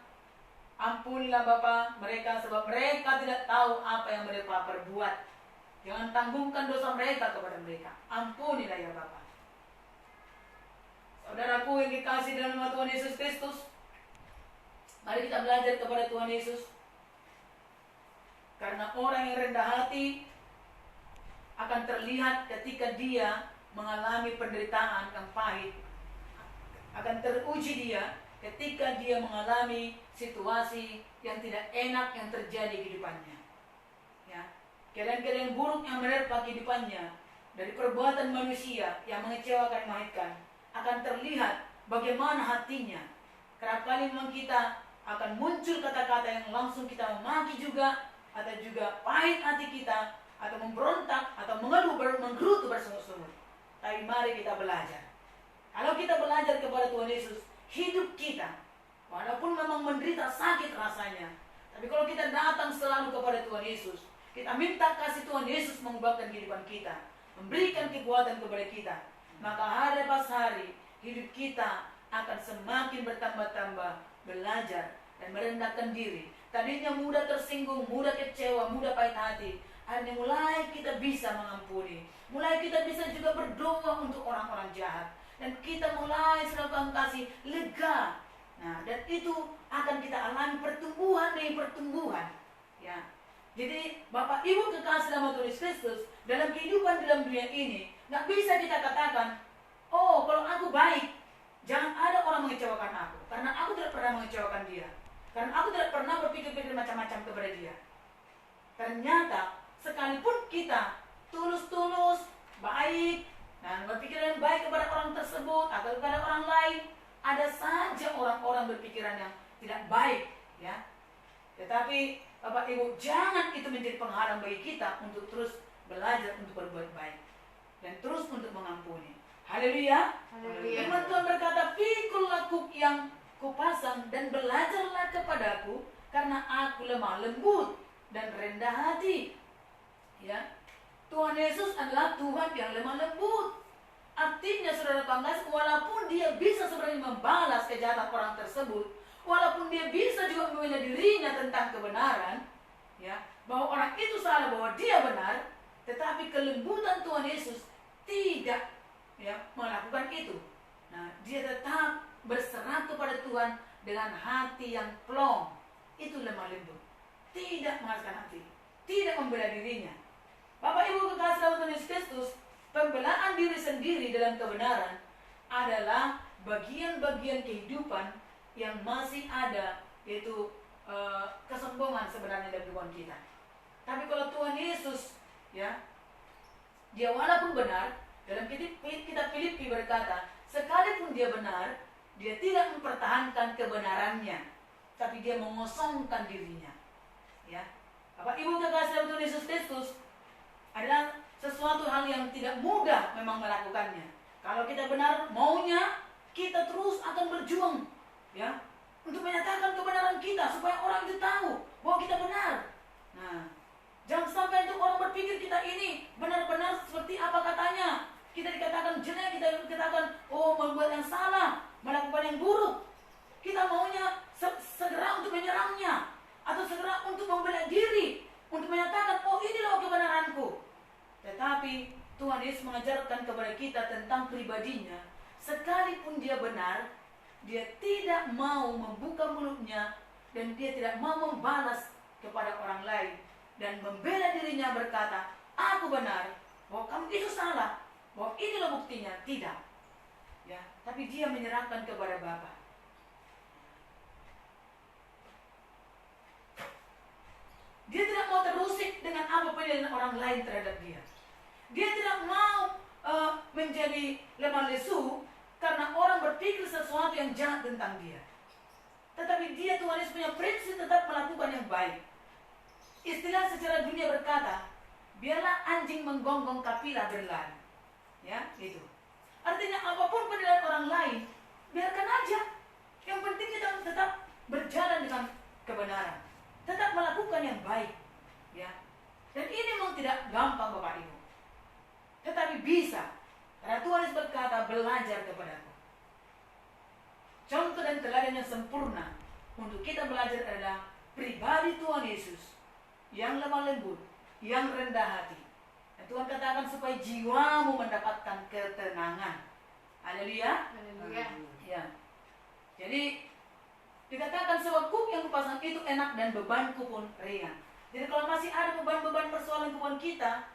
ampunilah Bapa mereka, sebab mereka tidak tahu apa yang mereka perbuat. Jangan tanggungkan dosa mereka kepada mereka. Ampunilah ya Bapa. Saudaraku yang dikasihi dalam nama Tuhan Yesus Kristus, mari kita belajar kepada Tuhan Yesus. Karena orang yang rendah hati akan terlihat ketika dia mengalami penderitaan yang pahit. Akan teruji dia ketika dia mengalami situasi yang tidak enak yang terjadi di kehidupannya. Ya, keadaan-keadaan buruk yang menerpa kehidupannya dari perbuatan manusia yang mengecewakan, menyakitkan, akan terlihat bagaimana hatinya. Kerap kali memang kita akan muncul kata-kata yang langsung kita memaki juga, atau juga pahit hati kita, atau memberontak, atau mengeluh, menggerutu bersungut-sungut. Tapi mari kita belajar. Kalau kita belajar kepada Tuhan Yesus, hidup kita, walaupun memang menderita sakit rasanya, tapi kalau kita datang selalu kepada Tuhan Yesus, kita minta kasih Tuhan Yesus mengubahkan kehidupan kita, memberikan kekuatan kepada kita, maka hari pas hari, hidup kita akan semakin bertambah-tambah, belajar dan merendahkan diri. Tadinya mudah tersinggung, mudah kecewa, mudah pahit hati, akhirnya mulai kita bisa mengampuni, mulai kita bisa juga berdoa untuk orang-orang jahat, dan kita mulai melakukan kasih lega. Nah, dan itu akan kita alami pertumbuhan demi pertumbuhan, ya. Jadi Bapak Ibu kekasih dalam Tuhan Yesus Kristus, dalam kehidupan dalam dunia ini, nggak bisa kita katakan, oh kalau aku baik, jangan ada orang mengecewakan aku, karena aku tidak pernah mengecewakan dia, karena aku tidak pernah berpikir-pikir macam-macam kepada dia. Ternyata sekalipun kita tulus-tulus, baik, dan berpikir yang baik kepada orang tersebut atau kepada orang lain, ada saja orang-orang berpikiran yang tidak baik, ya. Tetapi Bapak Ibu, jangan itu menjadi penghalang bagi kita untuk terus belajar untuk berbuat baik dan terus untuk mengampuni. Haleluya. Firman Tuhan berkata, "Pikul laku yang kupasang dan belajarlah kepadaku, karena aku lemah lembut dan rendah hati." Ya. Tuhan Yesus adalah Tuhan yang lemah lembut. Artinya saudara Tuhan, walaupun dia bisa sebenarnya membalas kejahatan orang tersebut, walaupun dia bisa juga membela dirinya tentang kebenaran, ya, bahwa orang itu salah, bahwa dia benar, tetapi kelembutan Tuhan Yesus tidak, ya, melakukan itu. Nah, dia tetap berserah kepada Tuhan dengan hati yang plong. Itu lemah lembut, tidak mengeraskan hati, tidak membela dirinya. Bapak Ibu kekasih dalam Tuhan Yesus Kristus, pembelaan diri sendiri dalam kebenaran adalah bagian-bagian kehidupan yang masih ada, yaitu kesombongan sebenarnya dalam kehidupan kita. Tapi kalau Tuhan Yesus, ya, dia walaupun benar, dalam kitab Filipi berkata, sekalipun dia benar, dia tidak mempertahankan kebenarannya, tapi dia mengosongkan dirinya. Ya, Bapak Ibu kekasih dalam Tuhan Yesus Kristus, adalah sesuatu hal yang tidak mudah memang melakukannya. Kalau kita benar maunya, kita terus akan berjuang, ya, untuk menyatakan kebenaran kita supaya orang itu tahu bahwa kita benar. Nah, jangan sampai itu orang berpikir kita ini benar-benar seperti apa katanya. Kita dikatakan jelek, kita dikatakan membuat yang salah, melakukan yang buruk. Kita maunya segera untuk menyerangnya, atau segera untuk membela diri, untuk menyatakan, oh ini loh kebenaranku. Tetapi Tuhan Yesus mengajarkan kepada kita tentang pribadinya, sekalipun dia benar, dia tidak mau membuka mulutnya, dan dia tidak mau membalas kepada orang lain dan membela dirinya berkata, aku benar, bahwa kamu itu salah, bahwa inilah buktinya. Tidak, ya, tapi dia menyerahkan kepada Bapa. Dia tidak mau terusik dengan apa penilaian orang lain terhadap dia. Dia tidak mau menjadi lemah lesu karena orang berpikir sesuatu yang jahat tentang dia. Tetapi dia, Tuhan Yesus, punya prinsip tetap melakukan yang baik. Istilah secara dunia berkata, biarlah anjing menggonggong kapilah berlari. Ya, itu. Artinya apapun penilaian orang lain, biarkan aja. Yang penting kita tetap berjalan dengan kebenaran, tetap melakukan yang baik, ya. Dan ini memang tidak gampang, Bapak Ibu, tetapi bisa, karena Tuhan Yesus berkata, belajar kepadaku. Contoh dan teladan yang sempurna untuk kita belajar adalah pribadi Tuhan Yesus yang lemah lembut, yang rendah hati. Dan Tuhan katakan supaya jiwamu mendapatkan ketenangan. Haleluya. Haleluya. Ya. Jadi dikatakan sebabku yang kupasang itu enak dan bebanku pun ringan. Jadi kalau masih ada beban-beban persoalan kehidupan kita,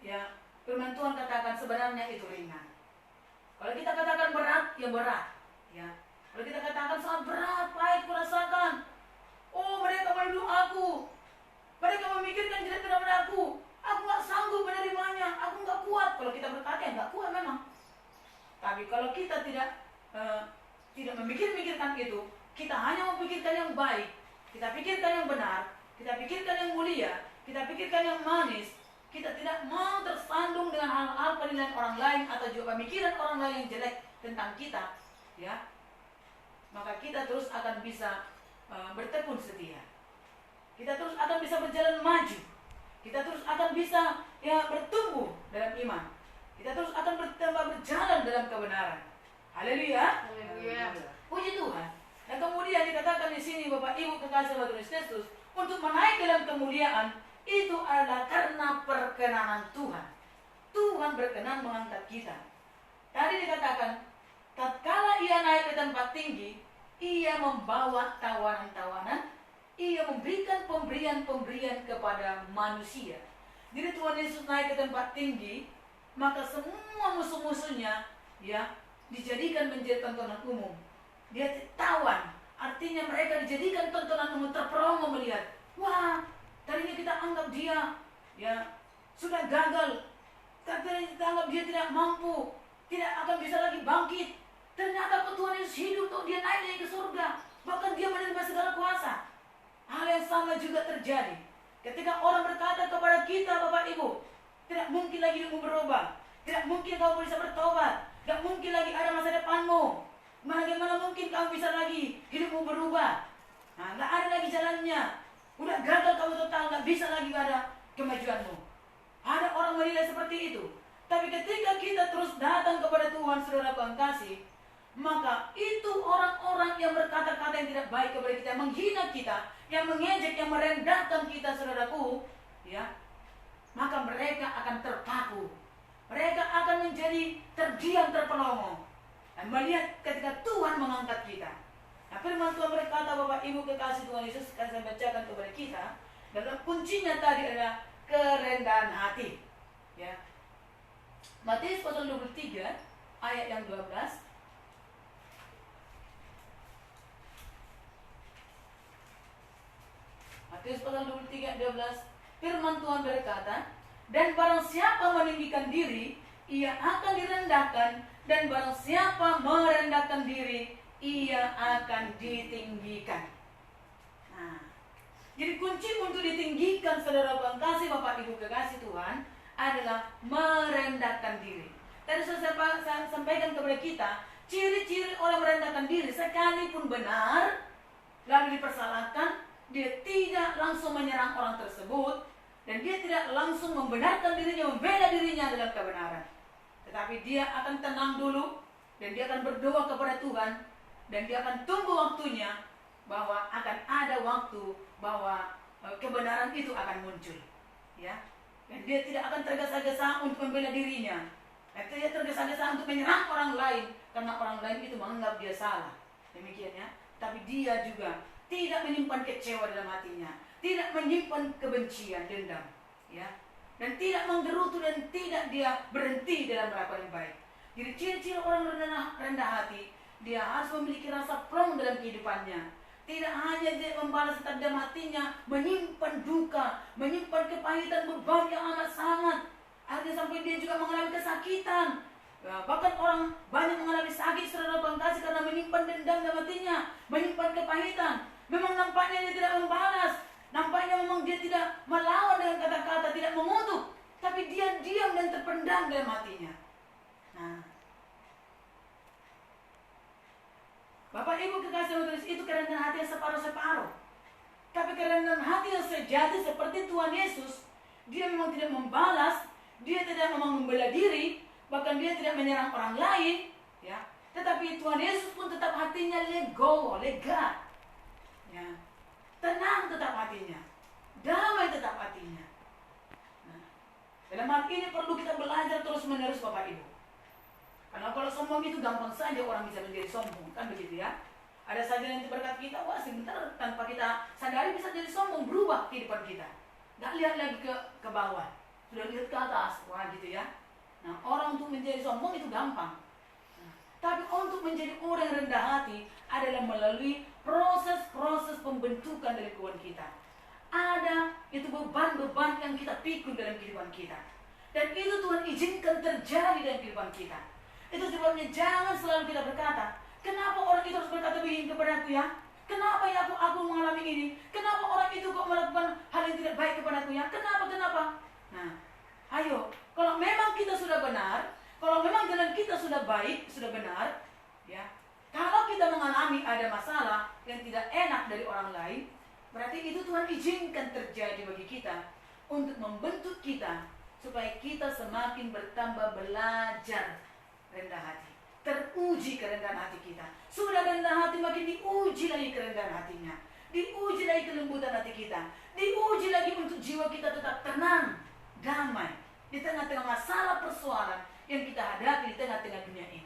ya, firman Tuhan katakan sebenarnya itu ringan. Kalau kita katakan berat, ya berat, ya. Kalau kita katakan sangat berat, pahit kurasakan, oh mereka menuduh aku, mereka memikirkan jelek terhadap aku nggak sanggup menerimanya, aku nggak kuat. Kalau kita berkata, ya nggak kuat memang. Tapi kalau kita tidak memikirkan itu, kita hanya memikirkan yang baik, kita pikirkan yang benar, kita pikirkan yang mulia, kita pikirkan yang manis, kita tidak mau tersandung dengan hal-hal penilaian orang lain atau juga pemikiran orang lain yang jelek tentang kita, ya, maka kita terus akan bisa bertekun setia. Kita terus akan bisa berjalan maju. Kita terus akan bisa bertumbuh dalam iman. Kita terus akan berjalan dalam kebenaran. Haleluya. Haleluya. Puji Tuhan. Dan kemudian dikatakan di sini Bapak Ibu kekasih Tuhan Kristus, untuk menaik dalam kemuliaan itu adalah karena perkenanan Tuhan. Tuhan berkenan mengangkat kita. Tadi dikatakan, tatkala ia naik ke tempat tinggi, ia membawa tawanan-tawanan, ia memberikan pemberian-pemberian kepada manusia. Jadi Tuhan Yesus naik ke tempat tinggi, maka semua musuh-musuhnya dijadikan menjadi tontonan umum. Dia tawan, artinya mereka dijadikan tontonan umum, terperongo melihat, wah, tadinya kita anggap dia sudah gagal, kita anggap dia tidak mampu, tidak akan bisa lagi bangkit. Ternyata Tuhan Yesus hidup, dia naik ke surga, bahkan dia menerima segala kuasa. Hal yang sama juga terjadi ketika orang berkata kepada kita, Bapak Ibu, tidak mungkin lagi hidupmu berubah, tidak mungkin kamu bisa bertobat, tidak mungkin lagi ada masa depanmu, bagaimana mungkin kamu bisa lagi hidupmu berubah. Nah, nggak ada lagi jalannya, udah gagal kamu total, nggak bisa lagi ada kemajuanmu. Ada orang menilai seperti itu. Tapi ketika kita terus datang kepada Tuhan, saudara yang kasih, maka itu orang-orang yang berkata-kata yang tidak baik kepada kita, yang menghina kita, yang mengejek, yang merendahkan kita, saudaraku, maka mereka akan terpaku. Mereka akan menjadi terdiam, terpelongo, dan melihat ketika Tuhan mengangkat kita. Nah, firman Tuhan berkata, Bapak Ibu kekasih Tuhan Yesus, akan saya bacakan kepada kita. Dalam kuncinya tadi adalah kerendahan hati. Matius pasal 23 ayat yang 12. Matius pasal 23 ayat 12. Firman Tuhan berkata, dan barang siapa meninggikan diri, ia akan direndahkan, dan barang siapa merendahkan diri, ia akan ditinggikan. Nah, jadi kunci untuk ditinggikan, saudara kasih Bapak Ibu kekasih Tuhan, adalah merendahkan diri. Tadi saya sampaikan kepada kita, ciri-ciri orang merendahkan diri, sekalipun benar, lalu dipersalahkan, dia tidak langsung menyerang orang tersebut, dan dia tidak langsung membenarkan dirinya, membela dirinya dalam kebenaran. Tetapi dia akan tenang dulu, dan dia akan berdoa kepada Tuhan, dan dia akan tunggu waktunya, bahwa akan ada waktu bahwa kebenaran itu akan muncul. Dan dia tidak akan tergesa-gesa untuk membela dirinya, dan dia tergesa-gesa untuk menyerang orang lain, karena orang lain itu menganggap dia salah. Demikian ya. Tapi dia juga tidak menyimpan kecewa dalam hatinya, tidak menyimpan kebencian, dendam, dan tidak menggerutu, dan tidak dia berhenti dalam melakukan yang baik. Jadi ciri-ciri orang rendah hati, dia harus memiliki rasa plong dalam kehidupannya. Tidak hanya dia membalas dalam hatinya, menyimpan duka, menyimpan kepahitan, beban yang amat sangat. Artinya sampai dia juga mengalami kesakitan. Bahkan orang banyak mengalami sakit, saudara kasih, karena menyimpan dendam dalam hatinya, menyimpan kepahitan. Memang nampaknya dia tidak membalas, nampaknya memang dia tidak melawan dengan kata-kata, tidak mengutuk, tapi dia diam dan terpendam dalam hatinya. Nah, Bapak Ibu kekasih Tuhan, itu kerendahan hati yang separuh-separuh. Tapi kerendahan hati yang sejati seperti Tuhan Yesus, dia memang tidak membalas, dia tidak memang membela diri, bahkan dia tidak menyerang orang lain, tetapi Tuhan Yesus pun tetap hatinya legowo, lega, tenang tetap hatinya, damai tetap hatinya. Nah, dalam hal ini perlu kita belajar terus-menerus, Bapak Ibu. Karena kalau sombong itu gampang saja orang bisa menjadi sombong, kan begitu ya. Ada saja yang berkat kita, wah sebentar tanpa kita sadari bisa jadi sombong, berubah kehidupan kita. Gak lihat lagi ke bawah, sudah lihat ke atas, wah gitu ya. Nah, orang untuk menjadi sombong itu gampang. Nah, tapi untuk menjadi orang yang rendah hati adalah melalui proses-proses pembentukan dari kehidupan kita. Ada itu beban-beban yang kita pikul dalam kehidupan kita. Dan itu Tuhan izinkan terjadi dalam kehidupan kita. Itu sebabnya jangan selalu kita berkata, kenapa orang itu harus berkata begini kepadaku ya? Kenapa ya aku mengalami ini? Kenapa orang itu kok melakukan hal yang tidak baik kepadaku ya? Kenapa? Nah, Ayo, kalau memang kita sudah benar, kalau memang jalan kita sudah baik, sudah benar, ya. Kalau kita mengalami ada masalah yang tidak enak dari orang lain, berarti itu Tuhan izinkan terjadi bagi kita untuk membentuk kita supaya kita semakin bertambah belajar rendah hati, teruji kerendahan hati kita. Sudah rendah hati, makin diuji lagi kerendahan hatinya, diuji lagi kelembutan hati kita, diuji lagi untuk jiwa kita tetap tenang, damai di tengah-tengah masalah persoalan yang kita hadapi di tengah-tengah dunia ini.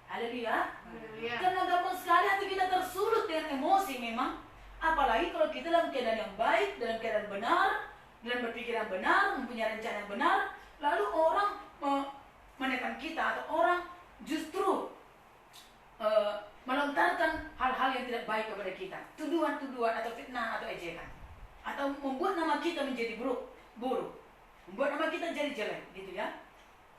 Haleluya. Karena gampang sekali hati kita tersulut dengan emosi memang. Apalagi kalau kita dalam keadaan yang baik, dalam keadaan benar, dalam berpikiran benar, mempunyai rencana yang benar, lalu orang menekan kita atau orang justru melontarkan hal-hal yang tidak baik kepada kita, tuduhan-tuduhan atau fitnah atau ejekan, atau membuat nama kita menjadi buruk, membuat nama kita jadi jelek, gitu ya.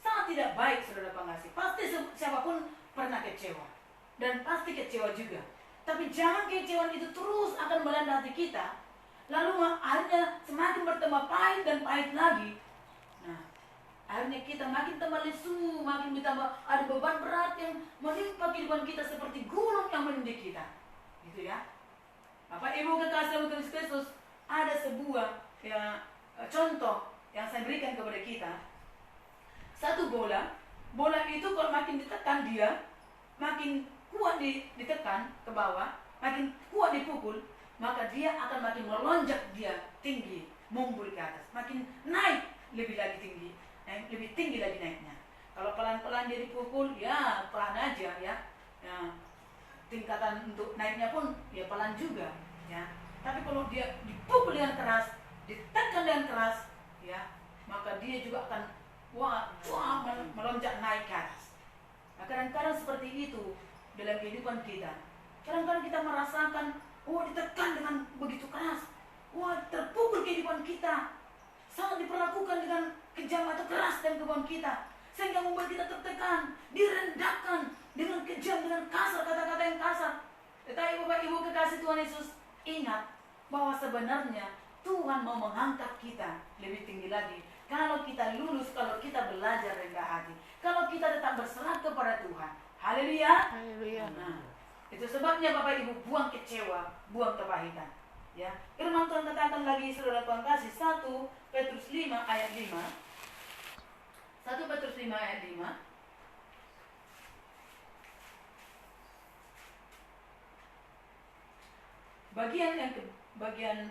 Sangat tidak baik, saudara pengasih. Pasti siapapun pernah kecewa dan pasti kecewa juga. Tapi jangan kecewaan itu terus akan melanda hati kita, lalu akhirnya semakin bertambah pahit dan pahit lagi. Nah, akhirnya kita makin tambah lesu, makin ditambah ada beban berat yang menimpa kehidupan kita seperti gunung yang menindih kita, gitu ya. Bapak Ibu kekasih dalam Kristus, ada sebuah contoh yang saya berikan kepada kita. Satu bola itu kalau makin ditekan dia, makin kuat ditekan ke bawah, makin kuat dipukul, maka dia akan makin melonjak dia tinggi, mumbul ke atas, makin naik lebih lagi tinggi, lebih tinggi lagi naiknya. Kalau pelan-pelan dia dipukul, ya pelan aja ya. Tingkatan untuk naiknya pun ya pelan juga ya. Tapi kalau dia dipukul dengan keras, ditekan dengan keras, ya, maka dia juga akan melonjak naik ke atas. Nah, kadang-kadang seperti itu dalam kehidupan kita. Kadang-kadang kita merasakan, ditekan dengan begitu keras, terpukul kehidupan kita, sangat diperlakukan dengan kejam atau keras dalam kehidupan kita, sehingga membuat kita tertekan, direndahkan dengan kejam, dengan kasar, kata-kata yang kasar. Tetapi Bapak Ibu kekasih Tuhan Yesus, ingat bahwa sebenarnya Tuhan mau mengangkat kita lebih tinggi lagi. Kalau kita lulus, kalau kita belajar rendah hati, kalau kita tetap berserah kepada Tuhan. Haleluya. Nah, itu sebabnya Bapak Ibu buang kecewa, buang kepahitan. Ya, firman Tuhan katakan lagi, saudara Tuhan kasih, 1 Petrus 5 ayat 5. 1 Petrus 5 ayat 5. Bagian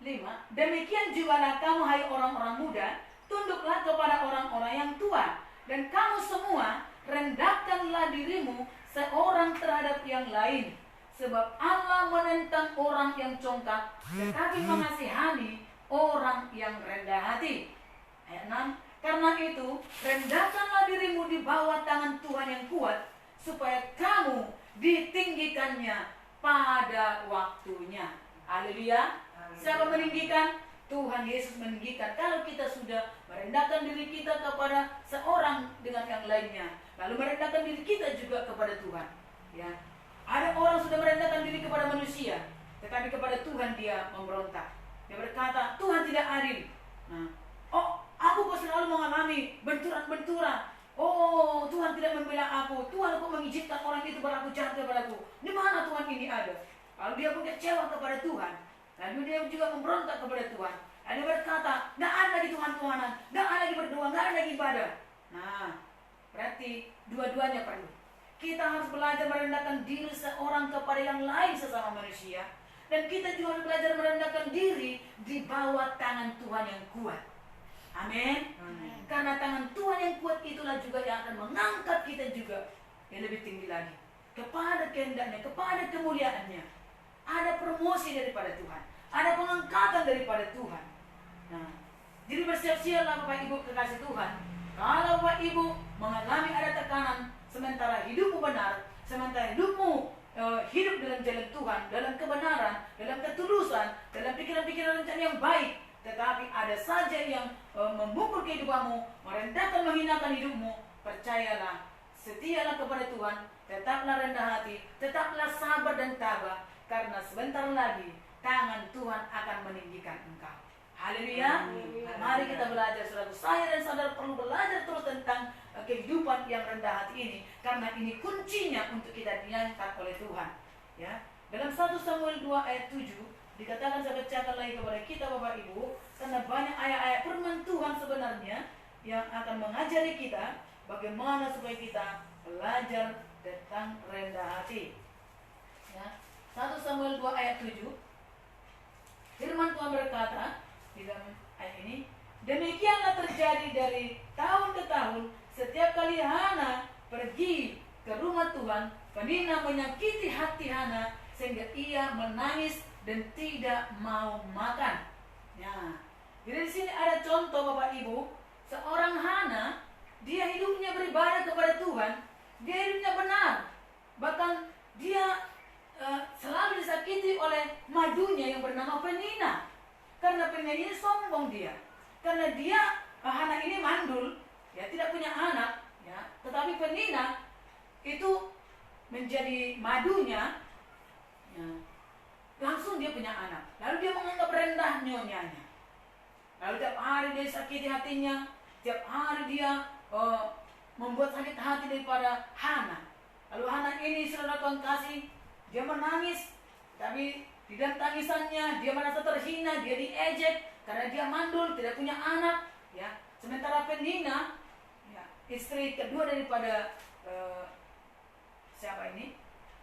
5. Demikian jugalah kamu, hai orang-orang muda, tunduklah kepada orang-orang yang tua, dan kamu semua rendahkanlah dirimu seorang terhadap yang lain, sebab Allah menentang orang yang congkak, tetapi mengasihani orang yang rendah hati. Ayat 6. Karena itu rendahkanlah dirimu di bawah tangan Tuhan yang kuat, supaya kamu ditinggikannya pada waktunya. Haleluya. Siapa meninggikan? Tuhan Yesus meninggikan. Kalau kita sudah merendahkan diri kita kepada seorang dengan yang lainnya, lalu merendahkan diri kita juga kepada Tuhan, ya. Ada orang sudah merendahkan diri kepada manusia, tetapi kepada Tuhan dia memberontak. Dia berkata, Tuhan tidak adil. Nah, aku kok selalu mengalami benturan-benturan. Tuhan tidak membela aku. Tuhan kok mengizinkan orang itu berlaku jahat kepadaku. Di mana Tuhan ini ada? Lalu dia pun kecewa kepada Tuhan. Lalu dia juga memberontak kepada Tuhan. Lalu dia berkata, nggak ada lagi Tuhan-Tuhanan, nggak ada lagi berdoa, nggak ada lagi ibadah. Nah, berarti dua-duanya perlu. Kita harus belajar merendahkan diri seorang kepada yang lain sesama manusia. Dan kita juga harus belajar merendahkan diri di bawah tangan Tuhan yang kuat. Amin. Karena tangan Tuhan yang kuat itulah juga yang akan mengangkat kita juga yang lebih tinggi lagi kepada kehendaknya, kepada kemuliaannya. Ada promosi daripada Tuhan, ada pengangkatan daripada Tuhan. Nah, jadi bersiap-siaplah Bapak Ibu kekasih Tuhan. Kalau Bapak Ibu mengalami ada tekanan, sementara hidupmu benar, sementara hidupmu hidup dalam jalan Tuhan, dalam kebenaran, dalam ketulusan, dalam pikiran-pikiran rencana yang baik, tetapi ada saja yang memukul kehidupanmu, merendahkan, menghinakan hidupmu, percayalah, setialah kepada Tuhan, tetaplah rendah hati, tetaplah sabar dan tabah, karena sebentar lagi tangan Tuhan akan meninggikan engkau. Haleluya. Mari kita belajar, saudara. Saya dan saudara perlu belajar terus tentang kehidupan yang rendah hati ini, karena ini kuncinya untuk kita diangkat oleh Tuhan. Ya, dalam 1 Samuel 2 ayat 7 dikatakan, saya bacakan lagi kepada kita Bapak Ibu, karena banyak ayat-ayat firman Tuhan sebenarnya yang akan mengajari kita bagaimana supaya kita belajar tentang rendah hati. Ya, 1 Samuel 2 ayat 7, firman Tuhan berkata di dalam ayat ini, demikianlah terjadi dari tahun ke tahun, setiap kali Hana pergi ke rumah Tuhan, Penina menyakiti hati Hana sehingga ia menangis dan tidak mau makan. Ya, jadi di sini ada contoh Bapak Ibu, seorang Hana, dia hidupnya beribadah kepada Tuhan, dia hidupnya benar, bahkan dia selalu disakiti oleh madunya yang bernama Penina. Karena Penina ini sombong dia, karena dia Hana ini mandul, ya, tidak punya anak, ya, tetapi Penina itu menjadi madunya, ya, langsung dia punya anak. Lalu dia menganggap rendah nyonyanya. Lalu tiap hari dia sakiti hatinya, tiap hari dia membuat sakit hati daripada Hana. Lalu Hana ini, saudara Tuhan kasih, dia menangis, tapi di dalam tangisannya dia merasa terhina, dia diejek karena dia mandul, tidak punya anak, ya. Sementara Penina, ya, istri kedua daripada siapa ini?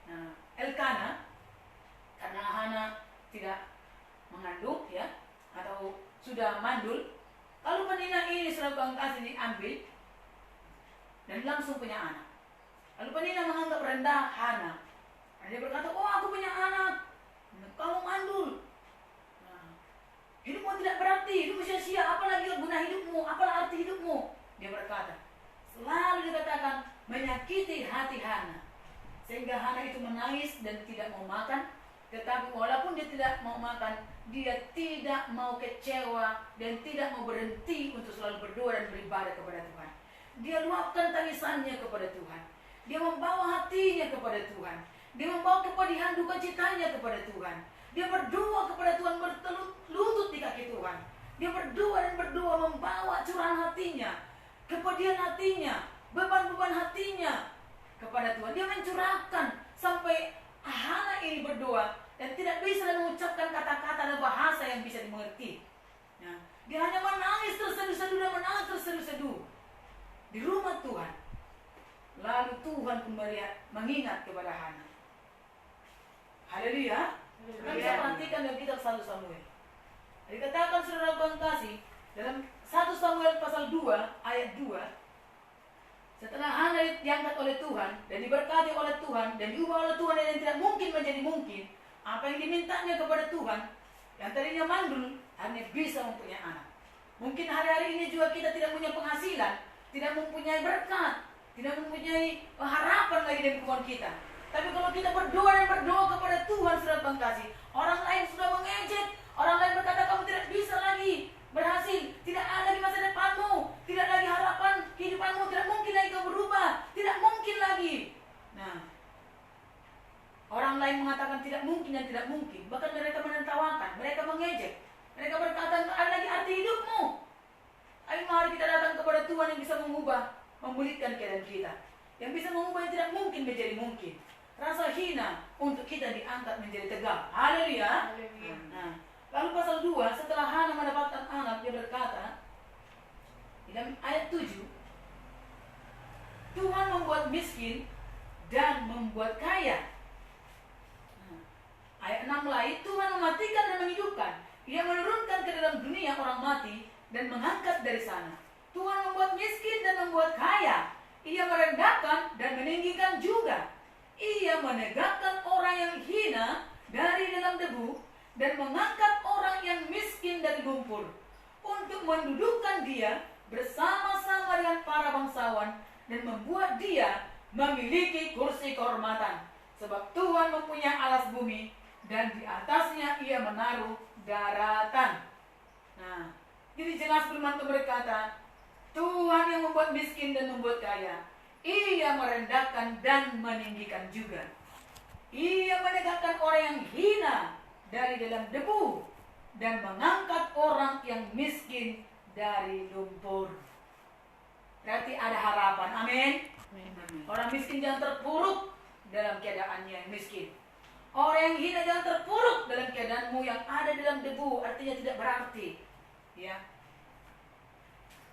Nah, Elkana, karena Hana tidak mengandung, ya, atau sudah mandul, lalu Penina ini seragam kasih diambil dan langsung punya anak. Lalu Penina menganggap rendah Hana. Dan dia berkata, oh, aku punya anak, kamu mandul. Nah, hidupmu tidak berarti, hidupmu sia-sia, apalagi guna hidupmu, apalah arti hidupmu. Dia berkata, selalu dikatakan menyakiti hati Hana, sehingga Hana itu menangis dan tidak mau makan. Tetapi walaupun dia tidak mau makan, dia tidak mau kecewa dan tidak mau berhenti untuk selalu berdoa dan beribadah kepada Tuhan. Dia luapkan tangisannya kepada Tuhan, dia membawa hatinya kepada Tuhan, dia membawa kepedihan duka citanya kepada Tuhan. Dia berdoa kepada Tuhan, berlutut di kaki Tuhan. Dia berdoa dan berdoa, membawa curahan hatinya, kepedihan hatinya, beban-beban hatinya kepada Tuhan. Dia mencurahkan sampai Hana ini berdoa dan tidak bisa mengucapkan kata-kata dan bahasa yang bisa dimengerti. Nah, dia hanya menangis terseduh-seduh dan menangis terseduh-seduh di rumah Tuhan. Lalu Tuhan pun mengingat kepada Hana. Haleluya. Kita bisa perhatikan dalam kitab 1 Samuel. Dikatakan, saudara Tuhan kasih, dalam 1 Samuel pasal 2 ayat 2, setelah Hana diangkat oleh Tuhan dan diberkati oleh Tuhan dan diubah oleh Tuhan dan tidak mungkin menjadi mungkin, apa yang dimintanya kepada Tuhan, yang tadinya mandul, hanya bisa mempunyai anak. Mungkin hari-hari ini juga kita tidak punya penghasilan, tidak mempunyai berkat, tidak mempunyai harapan lagi dari Tuhan kita. Tapi kalau kita berdoa dan berdoa kepada Tuhan, saudara Tuhan kasih, orang lain sudah mengejek, orang lain berkata kamu tidak bisa lagi berhasil, tidak ada lagi masa depanmu, tidak lagi harapan kehidupanmu, tidak mungkin lagi kamu berubah, tidak mungkin lagi. Nah, orang lain mengatakan tidak mungkin dan tidak mungkin, bahkan mereka menertawakan, mereka mengejek, mereka berkata ada lagi arti hidupmu. Ayo mari kita datang kepada Tuhan yang bisa mengubah, memulihkan keadaan kita, yang bisa mengubah yang tidak mungkin menjadi mungkin. Rasa hina untuk kita diangkat menjadi tegak. Haleluya. Nah, lalu pasal 2, setelah Hana mendapatkan anak, dia berkata di dalam ayat 7, Tuhan membuat miskin dan membuat kaya. Nah, ayat 6 lain, Tuhan mematikan dan menghidupkan. Ia menurunkan ke dalam dunia orang mati dan mengangkat dari sana. Tuhan membuat miskin dan membuat kaya. Ia merendahkan dan meninggikan juga. Ia menegakkan orang yang hina dari dalam debu dan mengangkat orang yang miskin dari lumpur, untuk mendudukkan dia bersama-sama dengan para bangsawan dan membuat dia memiliki kursi kehormatan. Sebab Tuhan mempunyai alas bumi dan di atasnya ia menaruh daratan. Nah, jadi jelas firman Tuhan berkata, Tuhan yang membuat miskin dan membuat kaya. Ia merendahkan dan meninggikan juga. Ia menegakkan orang yang hina dari dalam debu dan mengangkat orang yang miskin dari lumpur. Berarti ada harapan. Amin. Orang miskin jangan terpuruk dalam keadaannya yang miskin. Orang yang hina jangan terpuruk dalam keadaanmu yang ada dalam debu, artinya tidak berarti. Ya.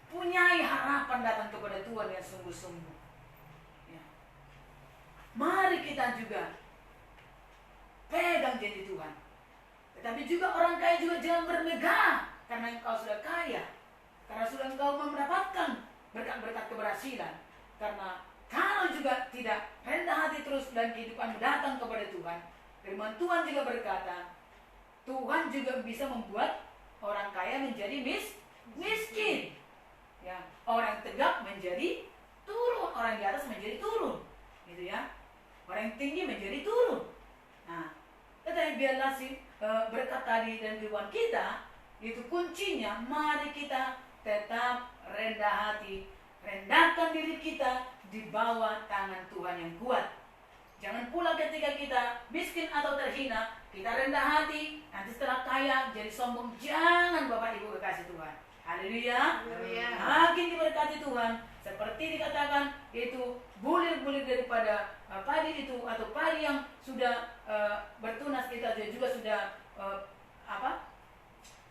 Punyai harapan datang kepada Tuhan yang sungguh-sungguh. Ya. Mari kita juga pegang janji Tuhan. Tetapi juga orang kaya juga jangan bermegah karena engkau sudah kaya. Karena sudah engkau mendapatkan berkat-berkat keberhasilan. Karena kalau juga tidak rendah hati terus dan kehidupan datang kepada Tuhan, firman Tuhan juga berkata, Tuhan juga bisa membuat orang kaya menjadi miskin. Ya, orang tegak menjadi turun, orang di atas menjadi turun, gitu ya. Orang yang tinggi menjadi turun. Nah, tetapi biarlah berkat tadi dan firman kita itu kuncinya. Mari kita tetap rendah hati, rendahkan diri kita di bawah tangan Tuhan yang kuat. Jangan pula ketika kita miskin atau terhina, kita rendah hati, nanti setelah kaya jadi sombong. Jangan Bapak Ibu kekasih Tuhan. Haleluya. Makin diberkati Tuhan, seperti dikatakan itu bulir-bulir daripada padi itu atau padi yang sudah bertunas, kita juga sudah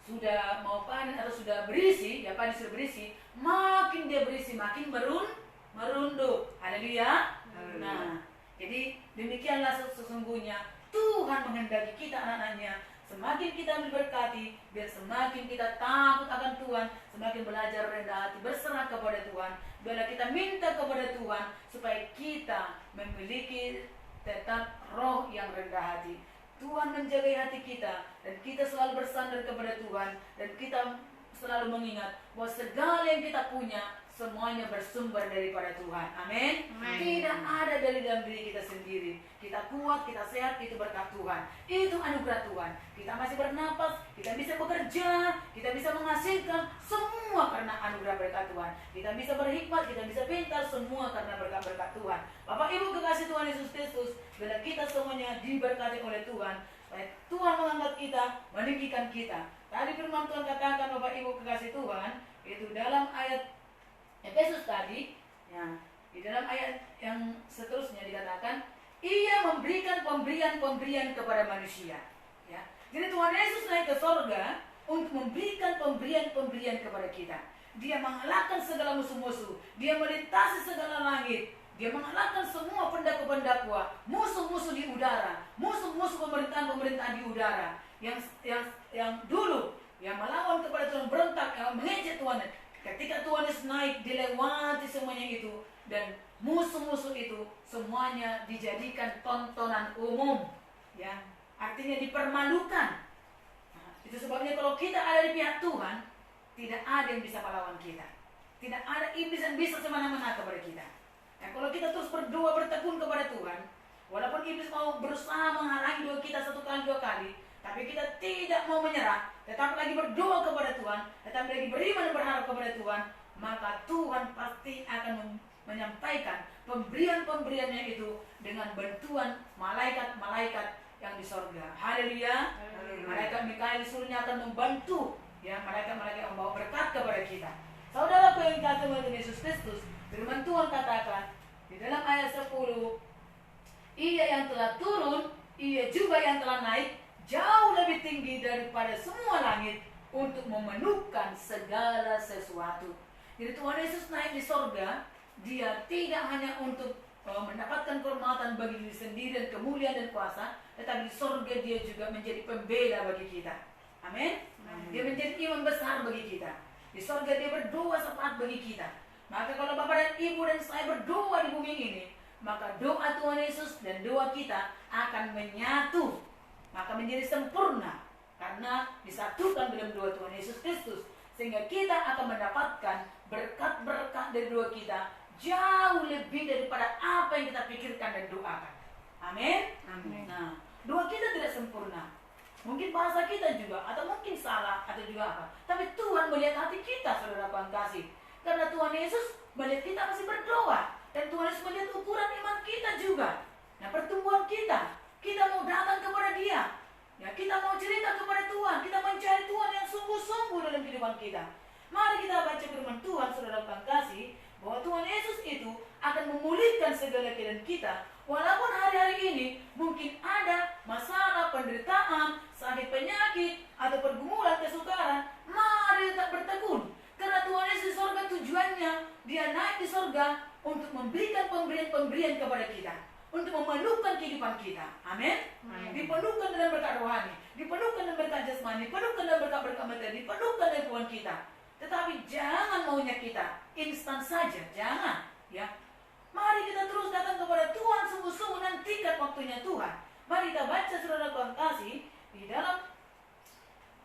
sudah mau panen atau sudah berisi, ya padi sudah berisi, makin dia berisi makin merunduk. Haleluya. Nah, jadi demikianlah sesungguhnya Tuhan menghendaki kita anak-anaknya. Semakin kita diberkati, biar semakin kita takut akan Tuhan, semakin belajar rendah hati, berserah kepada Tuhan. Biarlah kita minta kepada Tuhan supaya kita memiliki tetap roh yang rendah hati. Tuhan menjaga hati kita dan kita selalu bersandar kepada Tuhan dan kita selalu mengingat bahwa segala yang kita punya semuanya bersumber daripada Tuhan. Amin. Tidak ada dari dalam diri kita sendiri. Kita kuat, kita sehat, itu berkat Tuhan. Itu anugerah Tuhan. Kita masih bernapas, kita bisa bekerja, kita bisa menghasilkan, semua karena anugerah berkat Tuhan. Kita bisa berhikmat, kita bisa pintar, semua karena berkat-berkat Tuhan. Bapak Ibu kekasih Tuhan Yesus Kristus, bila kita semuanya diberkati oleh Tuhan, supaya Tuhan mengangkat kita, meninggikan kita. Tadi firman Tuhan katakan, Bapak Ibu kekasih Tuhan, itu dalam ayat Efesus tadi, ya, di dalam ayat yang seterusnya dikatakan, Ia memberikan pemberian-pemberian kepada manusia. Ya. Jadi Tuhan Yesus naik ke sorga untuk memberikan pemberian-pemberian kepada kita. Dia mengalahkan segala musuh-musuh, Dia melintasi segala langit, Dia mengalahkan semua pendakwa-pendakwa, musuh-musuh di udara, musuh-musuh pemerintahan-pemerintahan di udara, yang dulu yang melawan kepada Tuhan, berontak, yang mengejek Tuhan. Ketika Tuhan Yesus naik, dilewati semuanya itu, dan musuh-musuh itu semuanya dijadikan tontonan umum, ya, artinya dipermalukan. Nah, itu sebabnya kalau kita ada di pihak Tuhan, tidak ada yang bisa melawan kita, tidak ada iblis yang bisa semena-mena kepada kita. Nah, kalau kita terus berdoa bertekun kepada Tuhan, walaupun iblis mau berusaha menghalangi doa kita satu kali dua kali, tapi kita tidak mau menyerah, tetap lagi berdoa kepada Tuhan, tetap lagi beriman dan berharap kepada Tuhan, maka Tuhan pasti akan menyampaikan pemberian-pemberiannya itu dengan bantuan malaikat-malaikat yang di sorga. Haleluya. Malaikat Mikael disuruhnya akan membantu, ya, malaikat-malaikat yang membawa berkat kepada kita. Saudaraku yang dikasihi oleh Yesus Kristus, firman Tuhan katakan di dalam ayat 10, Ia yang telah turun, Ia juga yang telah naik jauh lebih tinggi daripada semua langit untuk memenuhkan segala sesuatu. Jadi Tuhan Yesus naik di sorga, Dia tidak hanya untuk mendapatkan kehormatan bagi diri sendiri dan kemuliaan dan kuasa, tetapi di sorga Dia juga menjadi pembela bagi kita. Amin. Dia menjadi imam besar bagi kita. Di sorga Dia berdoa syafaat bagi kita. Maka kalau Bapak dan Ibu dan saya berdoa di bumi ini, maka doa Tuhan Yesus dan doa kita akan menyatu, maka menjadi sempurna karena disatukan dalam doa Tuhan Yesus Kristus, sehingga kita akan mendapatkan berkat-berkat dari doa kita jauh lebih daripada apa yang kita pikirkan dan doakan. Amin. Nah, doa kita tidak sempurna, mungkin bahasa kita juga atau mungkin salah atau juga apa, tapi Tuhan melihat hati kita, saudara yang kasih, karena Tuhan Yesus melihat kita masih berdoa, dan Tuhan Yesus melihat ukuran iman kita juga. Nah, pertumbuhan kita mau datang kepada Dia, ya, kita mau cerita kepada Tuhan, kita mencari Tuhan kita. Mari kita baca firman Tuhan, saudara kasih, bahwa Tuhan Yesus itu akan memulihkan segala keadaan kita. Walaupun hari-hari ini mungkin ada masalah, penderitaan, sakit penyakit, atau pergumulan, kesukaran, mari tetap bertekun. Karena Tuhan Yesus di sorga tujuannya, Dia naik di sorga untuk memberikan pemberian-pemberian kepada kita, untuk memenuhkan kehidupan kita. Amin. Dipenuhkan dalam berkat rohani, dipenuhkan dalam berkat jasmani, dipenuhkan dalam berkat-berkat materi, dipenuhkan dalam Tuhan kita. Tetapi jangan maunya kita instan saja, jangan, ya. Mari kita terus datang kepada Tuhan, sungguh-sungguh nantikan waktunya Tuhan. Mari kita baca, saudara Tuhan kasih, di dalam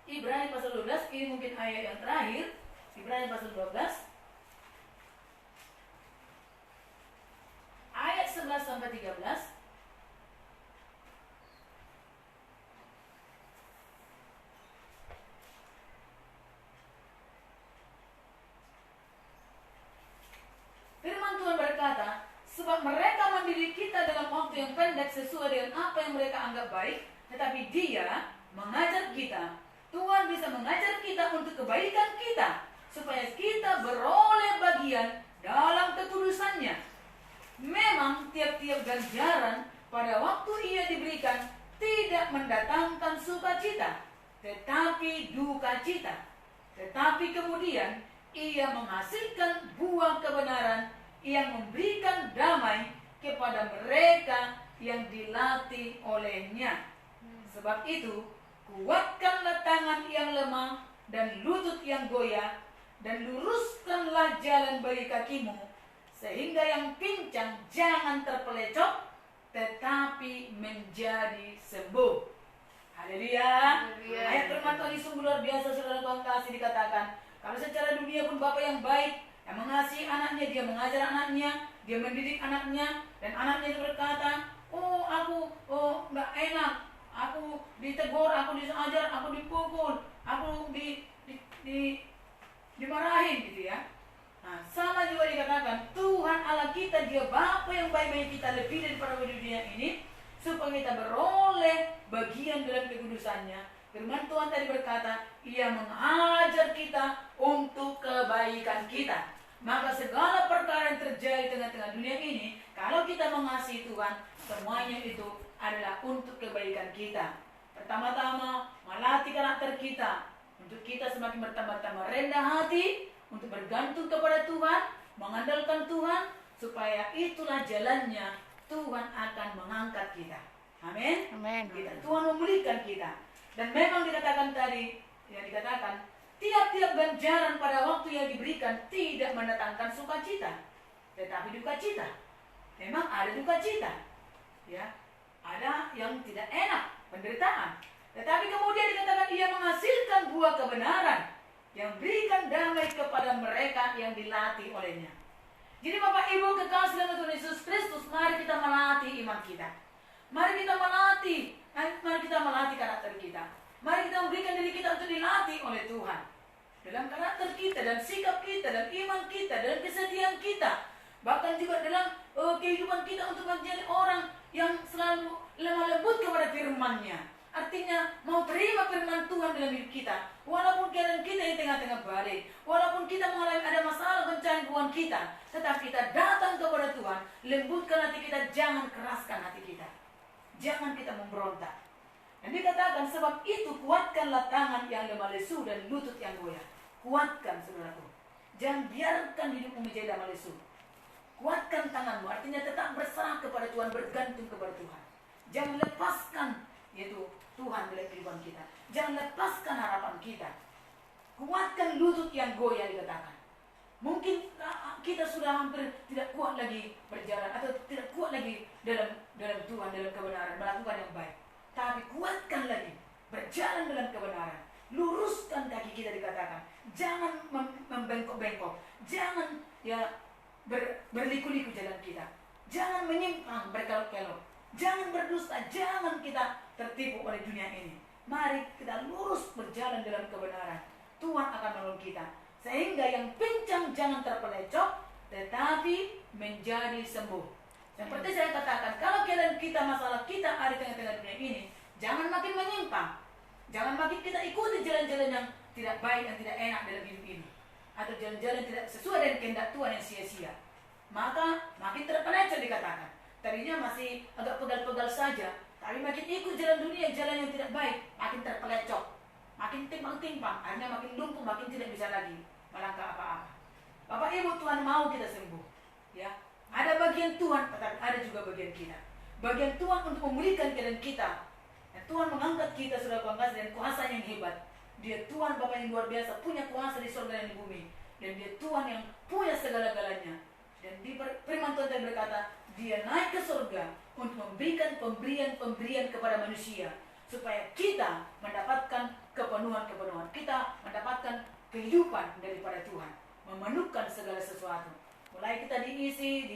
Ibrani pasal 12, ini mungkin ayat yang terakhir. Ibrani pasal 12 ayat 11 sampai 13. Firman Tuhan berkata, sebab mereka mendidik kita dalam waktu yang pendek sesuai dengan apa yang mereka anggap baik, tetapi Dia mengajar kita. Tuhan bisa mengajar kita untuk kebaikan kita, supaya kita beroleh bagian dalam kekudusannya. Memang tiap-tiap ganjaran pada waktu ia diberikan tidak mendatangkan sukacita, tetapi duka cita. Tetapi kemudian ia menghasilkan buah kebenaran yang memberikan damai kepada mereka yang dilatih olehnya. Sebab itu, kuatkanlah tangan yang lemah dan lutut yang goyah, dan luruskanlah jalan bagi kakimu, sehingga yang pincang jangan terpelecok, tetapi menjadi sembuh. Haleluya. Ayat firman Tuhan ini sungguh luar biasa, saudara Tuhan kasih, dikatakan, kalau secara dunia pun Bapa yang baik, yang mengasihi anaknya, Dia mengajar anaknya, Dia mendidik anaknya, dan anaknya itu berkata, aku nggak enak, aku ditegur, aku diajar, aku dipukul, aku dimarahin gitu ya. Nah, sama juga dikatakan Tuhan Allah kita, Dia Bapa yang baik bagi kita lebih daripada di dunia ini, supaya kita beroleh bagian dalam kekudusannya. Firman Tuhan tadi berkata, Ia mengajar kita untuk kebaikan kita. Maka segala perkara yang terjadi di tengah-tengah dunia ini, kalau kita mengasihi Tuhan, semuanya itu adalah untuk kebaikan kita. Pertama-tama, melatih karakter kita, untuk kita semakin bertambah-tambah rendah hati, untuk bergantung kepada Tuhan, mengandalkan Tuhan, supaya itulah jalannya Tuhan akan mengangkat kita. Amin. Tuhan memulihkan kita. Dan memang dikatakan tadi, yang dikatakan, tiap-tiap ganjaran pada waktu yang diberikan tidak mendatangkan sukacita, tetapi duka cita. Memang ada duka cita, ya, ada yang tidak enak, penderitaan. Tetapi kemudian dikatakan Ia menghasilkan buah kebenaran yang berikan damai kepada mereka yang dilatih olehnya. Jadi Bapak Ibu kekasih dalam Tuhan Yesus Kristus, mari kita melatih iman kita. Mari kita melatih karakter kita. Mari kita memberikan diri kita untuk dilatih oleh Tuhan. Dalam karakter kita, dan sikap kita, dan iman kita, dan kesetiaan kita. Bahkan juga dalam kehidupan kita untuk menjadi orang yang selalu lemah lembut kepada firman-Nya. Artinya mau terima firman Tuhan dalam hidup kita. Walaupun keadaan kita di tengah-tengah badai, walaupun kita mengalami ada masalah pencarian kita, tetapi kita datang kepada Tuhan, lembutkan hati kita, jangan keraskan hati kita. Jangan kita memberontak. Dan dikatakan, sebab itu kuatkanlah tangan yang lemah lesu dan lutut yang goyah. Kuatkan, saudaraku. Jangan biarkan hidupmu menjadi lemah lesu. Kuatkan tanganmu, artinya tetap berserah kepada Tuhan, bergantung kepada Tuhan. Jangan lepaskan, yaitu Tuhan dalam kehidupan kita. Jangan lepaskan harapan kita. Kuatkan lutut yang goyah, dikatakan. Mungkin kita sudah hampir tidak kuat lagi berjalan, atau tidak kuat lagi dalam Tuhan, dalam kebenaran, melakukan yang baik. Tapi kuatkan lagi, berjalan dalam kebenaran. Luruskan kaki kita, dikatakan. Jangan membengkok-bengkok. Jangan berliku-liku jalan kita. Jangan menyimpang, berkelok-kelok. Jangan berdusta. Jangan kita tertipu oleh dunia ini. Mari kita lurus berjalan dalam kebenaran. Tuhan akan menolong kita. Sehingga yang pincang jangan terpelecok, tetapi menjadi sembuh. Seperti saya katakan, kalau keadaan kita, masalah kita ada di tengah-tengah dunia ini, jangan makin menyimpang. Jangan makin kita ikuti jalan-jalan yang tidak baik dan tidak enak dalam hidup ini, atau jalan-jalan tidak sesuai dengan kehendak Tuhan yang sia-sia, maka makin terpelecot dikatakan. Tadinya masih agak pegal-pegal saja, tapi makin ikut jalan dunia, jalan yang tidak baik, makin terpelecot, makin timpang-timpang, akhirnya makin lumpuh, makin tidak bisa lagi melangkah apa-apa. Bapak Ibu, Tuhan mau kita sembuh, ya. Ada bagian Tuhan, tetapi ada juga bagian kita. Bagian Tuhan untuk memulihkan keadaan kita. Dan Tuhan mengangkat kita sudah kuasa dan kuasa yang hebat. Dia Tuhan Bapa yang luar biasa, punya kuasa di surga dan di bumi. Dan dia Tuhan yang punya segala-galanya. Dan di firman Tuhan yang berkata, dia naik ke surga untuk memberikan pemberian-pemberian kepada manusia, supaya kita mendapatkan kepenuhan-kepenuhan. Kita mendapatkan kehidupan daripada Tuhan, memenuhkan segala sesuatu. Mulai kita diisi,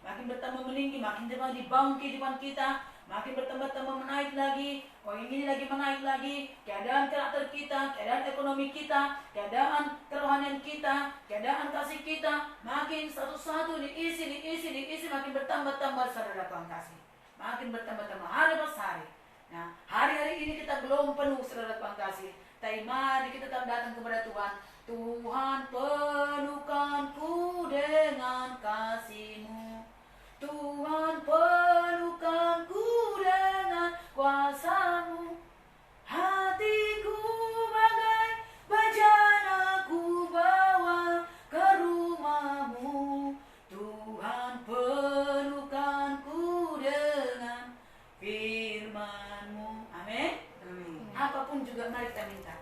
makin bertambah meninggi, makin dibangun kehidupan kita, makin bertambah-tambah menaik lagi. Oh, ini lagi menaik lagi. Keadaan karakter kita, keadaan ekonomi kita, keadaan kerohanian kita, keadaan kasih kita, makin satu-satu diisi, makin bertambah-tambah, saudara Tuhan kasih. Makin bertambah-tambah hari per hari. Nah, hari-hari ini kita belum penuh, saudara Tuhan kasih. Tapi mari kita tetap datang kepada Tuhan. Tuhan, penuhkanku dengan kasih-Mu. Tuhan, penuhkanku dengan kuasa-Mu. Hatiku bagai bejana ku bawa ke rumah-Mu. Tuhan, penuhkanku dengan firman-Mu. Amin. Apapun juga mari kita minta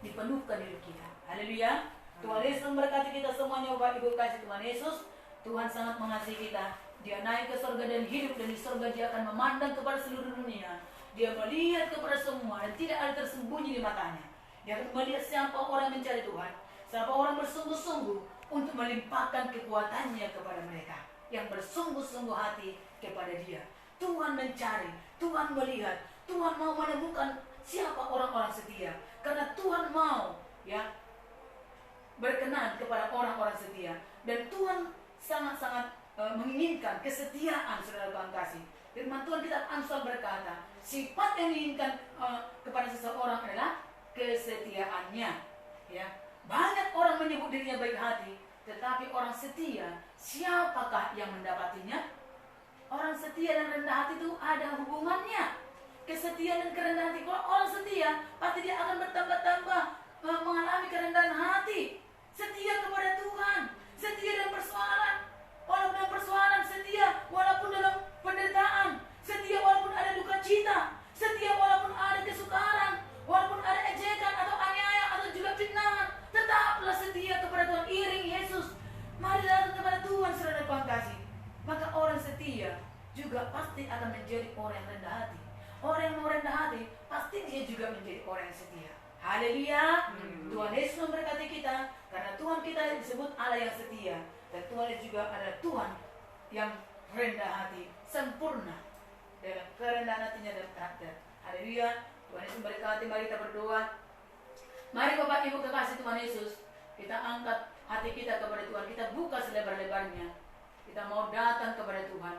dipenuhkan hidup kita. Haleluya. Tuhan Yesus memberkati kita semuanya, Bapak Ibu kasih Tuhan Yesus. Tuhan sangat mengasihi kita. Dia naik ke surga dan hidup, dan di surga dia akan memandang kepada seluruh dunia. Dia melihat kepada semua dan tidak ada tersembunyi di matanya. Dia akan melihat siapa orang mencari Tuhan, siapa orang bersungguh-sungguh untuk melimpahkan kekuatannya kepada mereka yang bersungguh-sungguh hati kepada dia. Tuhan mencari, Tuhan melihat, Tuhan mau menemukan siapa orang-orang setia. Karena Tuhan mau, ya, berkenan kepada orang-orang setia. Dan Tuhan sangat-sangat menginginkan kesetiaan, saudara Tuhan kasih. Firman Tuhan kitab Amsal berkata, sifat yang diinginkan kepada seseorang adalah kesetiaannya. Ya, banyak orang menyebut dirinya baik hati, tetapi orang setia, siapakah yang mendapatinya? Orang setia dan rendah hati itu ada hubungannya. Kesetiaan dan kerendahan hati. Kalau orang setia, pasti dia akan bertambah-tambah mengalami kerendahan hati. Setia kepada Tuhan, setia dalam persoalan, walaupun dalam persoalan, setia walaupun dalam penderitaan, setia walaupun ada duka cita, setia walaupun ada kesukaran, walaupun ada ejekan atau aniaya atau juga fitnah, tetaplah setia kepada Tuhan. Iring Yesus, mari datang kepada Tuhan, saudara Tuhan kasih. Maka orang setia juga pasti akan menjadi orang yang rendah hati. Orang yang mau rendah hati, pasti dia juga menjadi orang yang setia. Haleluya. Tuhan Yesus memberkati kita, karena Tuhan kita disebut Allah yang setia. Dan Tuhan juga adalah Tuhan yang rendah hati, sempurna dalam kerendahan hatinya dan karakter. Haleluya. Tuhan Yesus memberkati. Mari kita berdoa. Mari Bapak Ibu kekasih Tuhan Yesus, kita angkat hati kita kepada Tuhan. Kita buka selebar-lebarnya. Kita mau datang kepada Tuhan.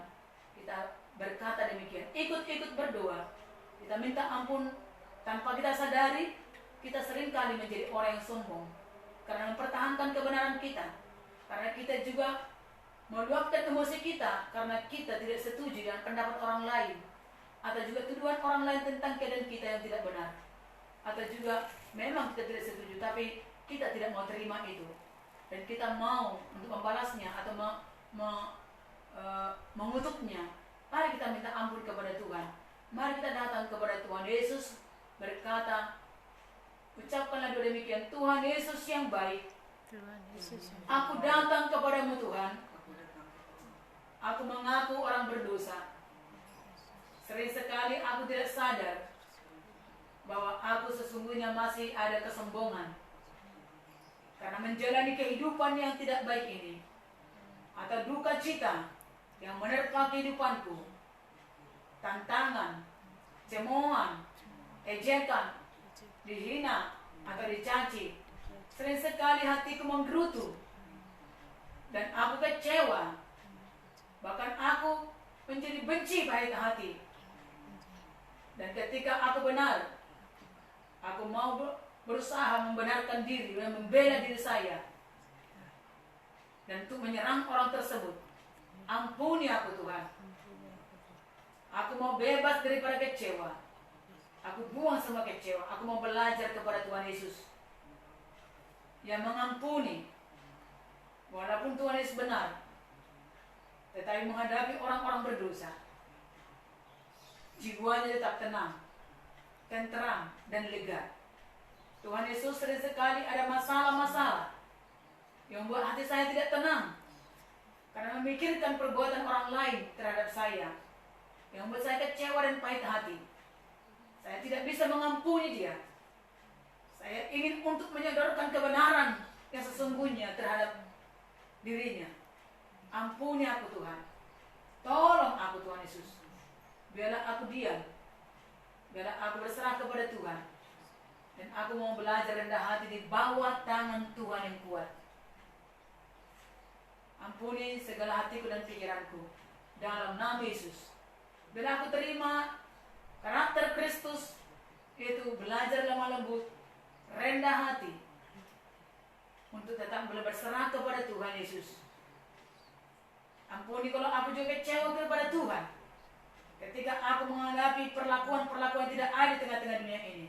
Kita berkata demikian, ikut-ikut berdoa. Kita minta ampun tanpa kita sadari. Kita seringkali menjadi orang yang sombong karena mempertahankan kebenaran kita, karena kita juga meluapkan emosi kita karena kita tidak setuju dengan pendapat orang lain, atau juga tuduhan orang lain tentang keadaan kita yang tidak benar, atau juga memang kita tidak setuju tapi kita tidak mau terima itu, dan kita mau untuk membalasnya atau mengutuknya. Mari kita minta ampun kepada Tuhan. Mari kita datang kepada Tuhan Yesus, berkata, ucapkanlah doa demikian, Tuhan Yesus yang baik, aku datang kepadamu Tuhan. Aku mengaku orang berdosa. Sering sekali aku tidak sadar bahwa aku sesungguhnya masih ada kesombongan karena menjalani kehidupan yang tidak baik ini, atau duka cita yang menerpa kehidupanku, tantangan, cemoohan, ejekan, dihina atau dicaci. Sering sekali hatiku menggerutu dan aku kecewa, bahkan aku menjadi benci baik hati. Dan ketika aku benar, Aku mau berusaha membenarkan diri dan membela diri saya. Dan untuk menyerang orang tersebut. Ampuni aku Tuhan. Aku mau bebas daripada kecewa. Aku buang semua kecewa. Aku mau belajar kepada Tuhan Yesus yang mengampuni. Walaupun Tuhan Yesus benar, tetapi menghadapi orang-orang berdosa, jiwanya tetap tenang, tenteram, dan lega. Tuhan Yesus sering sekali ada masalah-masalah yang membuat hati saya tidak tenang karena memikirkan perbuatan orang lain terhadap saya, yang membuat saya kecewa dan pahit hati. Saya tidak bisa mengampuni dia. Saya ingin untuk menyodorkan kebenaran yang sesungguhnya terhadap dirinya. Ampuni aku Tuhan. Tolong aku Tuhan Yesus. Biarlah aku diam. Biarlah aku berserah kepada Tuhan. Dan aku mau belajar rendah hati di bawah tangan Tuhan yang kuat. Ampuni segala hatiku dan pikiranku dalam nama Yesus. Biarlah aku terima karakter Kristus, yaitu belajar lemah lembut, rendah hati, untuk tetap boleh berserah kepada Tuhan Yesus. Ampuni kalau aku juga kecewa kepada Tuhan ketika aku menghadapi perlakuan-perlakuan tidak ada di tengah-tengah dunia ini.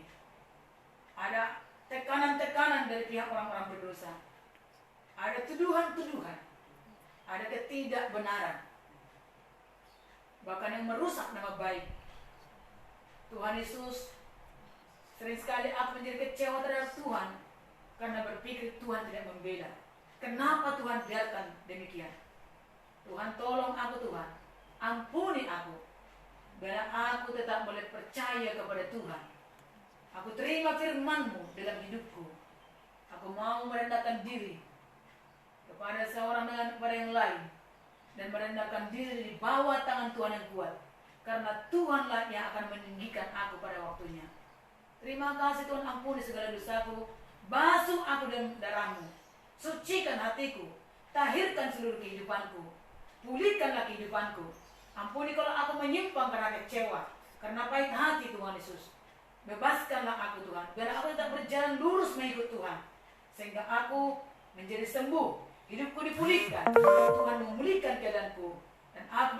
Ada tekanan-tekanan dari pihak orang-orang berdosa. Ada tuduhan-tuduhan. Ada ketidakbenaran. Bahkan yang merusak nama baik. Tuhan Yesus, sering sekali aku menjadi kecewa terhadap Tuhan karena berpikir Tuhan tidak membela. Kenapa Tuhan biarkan demikian? Tuhan tolong aku Tuhan. Ampuni aku. Biar aku tetap boleh percaya kepada Tuhan. Aku terima firman-Mu dalam hidupku. Aku mau merendahkan diri kepada seorang dan kepada yang lain. Dan merendahkan diri di bawah tangan Tuhan yang kuat. Karena Tuhanlah yang akan meninggikan aku pada waktunya. Terima kasih Tuhan, ampuni segala dosaku. Basuh aku dengan darah-Mu. Sucikan hatiku. Tahirkan seluruh kehidupanku. Pulihkanlah kehidupanku. Ampuni kalau aku menyimpang karena kecewa, karena pahit hati Tuhan Yesus. Bebaskanlah aku Tuhan, biar aku tetap berjalan lurus mengikut Tuhan. Sehingga aku menjadi sembuh, hidupku dipulihkan, Tuhan memulihkan keadaanku. Dan aku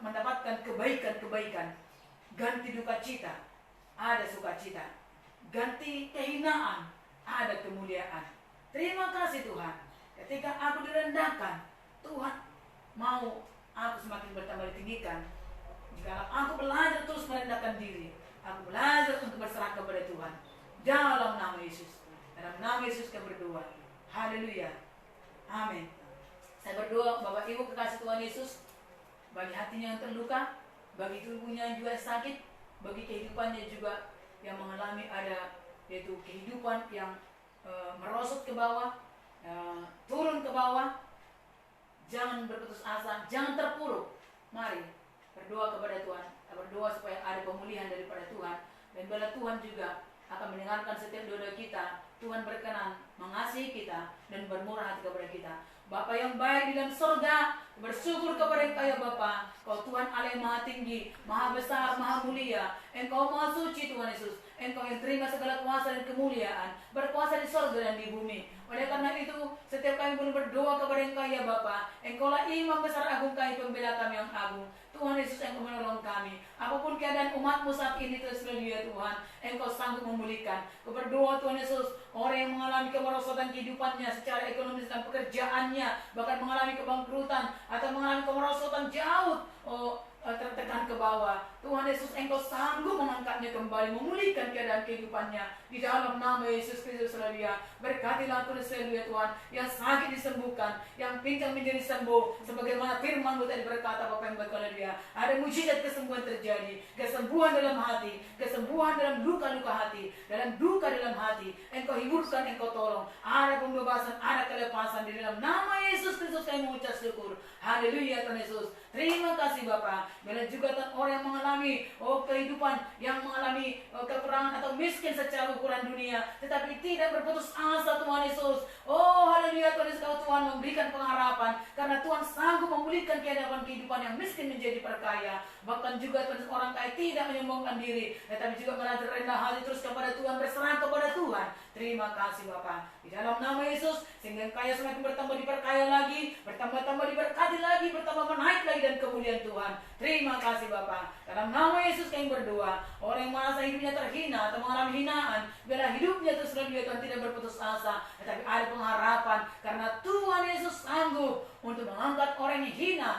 mendapatkan kebaikan-kebaikan. Ganti duka cita, ada sukacita. Ganti kehinaan, ada kemuliaan. Terima kasih Tuhan. Ketika aku direndahkan, Tuhan mau aku semakin bertambah ditinggikan. Jika aku belajar terus merendahkan diri, aku belajar untuk berserah kepada Tuhan. Dalam nama Yesus. Dalam nama Yesus kami berdoa. Haleluya. Amin. Saya berdoa Bapak Ibu kekasih Tuhan Yesus, bagi hatinya yang terluka, bagi tubuhnya yang juga sakit, bagi kehidupannya juga yang mengalami ada, yaitu kehidupan yang merosot ke bawah, turun ke bawah. Jangan berputus asa, jangan terpuruk. Mari berdoa kepada Tuhan, berdoa supaya ada pemulihan daripada Tuhan. Dan bila Tuhan juga akan mendengarkan setiap doa kita. Tuhan berkenan mengasihi kita dan bermurah hati kepada kita. Bapa yang baik di dalam surga, bersyukur kepada Engkau ya Bapa. Kau Tuhan Allah yang maha tinggi, maha besar, maha mulia. Engkau maha suci Tuhan Yesus. Engkau yang terima segala kuasa dan kemuliaan, berkuasa di surga dan di bumi. Oleh karena itu, setiap kami boleh berdoa kepada Engkau ya Bapa. Engkaulah imam besar agung kami, pembela kami yang agung. Tuhan Yesus Engkau menolong kami. Apapun keadaan umat-Mu saat ini terus ya Tuhan, Engkau sanggup memulihkan. Kau berdoa Tuhan Yesus, orang yang mengalami kemerosotan kehidupannya secara ekonomi dan pekerjaannya, bahkan mengalami kebangkrutan atau mengalami kemerosotan jauh, tertekan ke bawah. Tuhan Yesus Engkau sanggup mengangkatnya kembali, memulihkan keadaan kehidupannya di dalam nama Yesus Kristus Haleluya. Berkatilah Tuhan Haleluya Tuhan, yang sakit disembuhkan, yang pincang menjadi sembuh, sebagaimana firman-Mu tadi berkata Bapa yang baik Haleluya. Ada mujizat kesembuhan terjadi, kesembuhan dalam hati, kesembuhan dalam luka-luka hati, dalam duka dalam hati. Engkau hiburkan, Engkau tolong. Ada pembebasan, ada kelepasan di dalam nama Yesus Kristus kami mengucap syukur. Haleluya Tuhan Yesus. Terima kasih Bapa. Bila juga orang yang mengalami kehidupan yang mengalami kekurangan atau miskin secara ukuran dunia, tetapi tidak berputus asa Tuhan Yesus. Oh haleluya Tuhan Yesus, Kau Tuhan memberikan pengharapan karena Tuhan sanggup memulihkan kehidupan yang miskin menjadi perkaya. Bahkan juga Tuhan Yesus, orang kaya tidak menyombongkan diri, tetapi juga belajar rendah hati terus kepada Tuhan, berserah kepada Tuhan. Terima kasih Bapa, di dalam nama Yesus, sehingga yang kaya semakin bertambah diperkaya lagi, bertambah-tambah diberkati lagi, bertambah menaik lagi dan kemuliaan Tuhan. Terima kasih Bapa, dalam nama Yesus kami berdoa. Orang yang merasa hidupnya terhina atau mengalami hinaan, biarlah hidupnya terus terang Tuhan tidak berputus asa, tetapi ada pengharapan, karena Tuhan Yesus sanggup untuk mengangkat orang yang hina,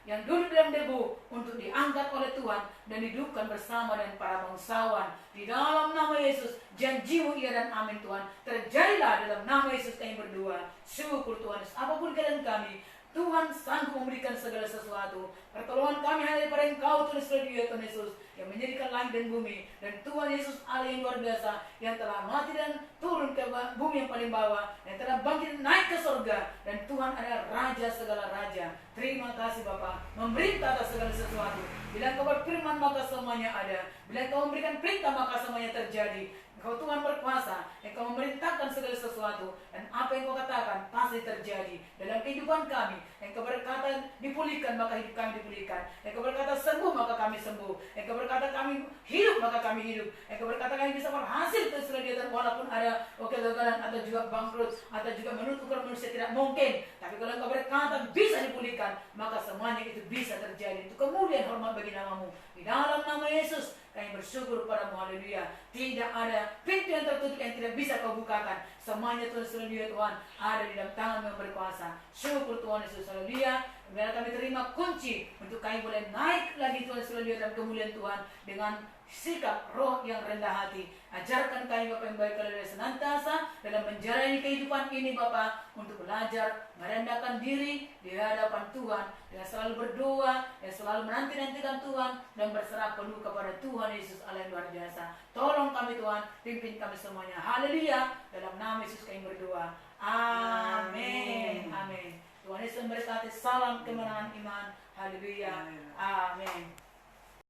yang duduk dalam debu, untuk diangkat oleh Tuhan dan dihidupkan bersama dengan para bangsawan. Di dalam nama Yesus, janji-Mu iya dan amin Tuhan. Terjadilah dalam nama Yesus kami berdoa. Syukur Tuhan Yesus. Apapun keadaan kami, Tuhan sanggup memberikan segala sesuatu. Pertolongan kami hanya daripada Engkau Tuhan Yesus, Tuhan Yesus, yang menjadikan langit dan bumi. Dan Tuhan Yesus Allah yang luar biasa, yang telah mati dan turun ke bumi yang paling bawah, yang telah bangkit naik ke surga. Dan Tuhan adalah Raja segala raja. Terima kasih Bapa, memerintah atas segala sesuatu. Bila Engkau berfirman maka semuanya ada. Bila Engkau memberikan perintah maka semuanya terjadi. Engkau Tuhan berkuasa, Engkau memerintahkan segala sesuatu, dan apa yang Engkau katakan pasti terjadi dalam kehidupan kami. Engkau berkata dipulihkan maka hidup kami dipulihkan. Engkau berkata sembuh maka kami sembuh. Engkau berkata kami hidup maka kami hidup. Engkau berkata kami bisa berhasil kesulitan walaupun ada kegagalan atau juga bangkrut atau juga menurut ukuran manusia tidak mungkin. Tapi kalau Engkau berkata bisa dipulihkan, maka semuanya itu bisa terjadi. Itu kemudian hormat bagi nama-Mu. Di dalam nama Yesus kami bersyukur padamu, haleluya. Tidak ada pintu yang tertutup yang tidak bisa Kau bukakan. Semuanya Tuhan haleluya Tuhan ada di dalam tangan yang berkuasa. Syukur Tuhan Yesus, haleluya. Biar kami terima kunci untuk kami boleh naik lagi Tuhan haleluya dalam kemuliaan Tuhan dengan sikap roh yang rendah hati. Ajarkan kami Bapa yang baik haleluya senantiasa dalam menjalani kehidupan ini Bapa, untuk belajar merendahkan diri di hadapan Tuhan, dengan selalu berdoa, dan selalu menanti-nantikan Tuhan, dan berserah penuh kepada Tuhan Yesus Allah yang luar biasa. Tolong kami Tuhan, pimpin kami semuanya. Haleluya. Dalam nama Yesus kami berdoa. Amin. Amin. Tuhan Yesus memberkati. Salam kemenangan iman. Haleluya. Amin.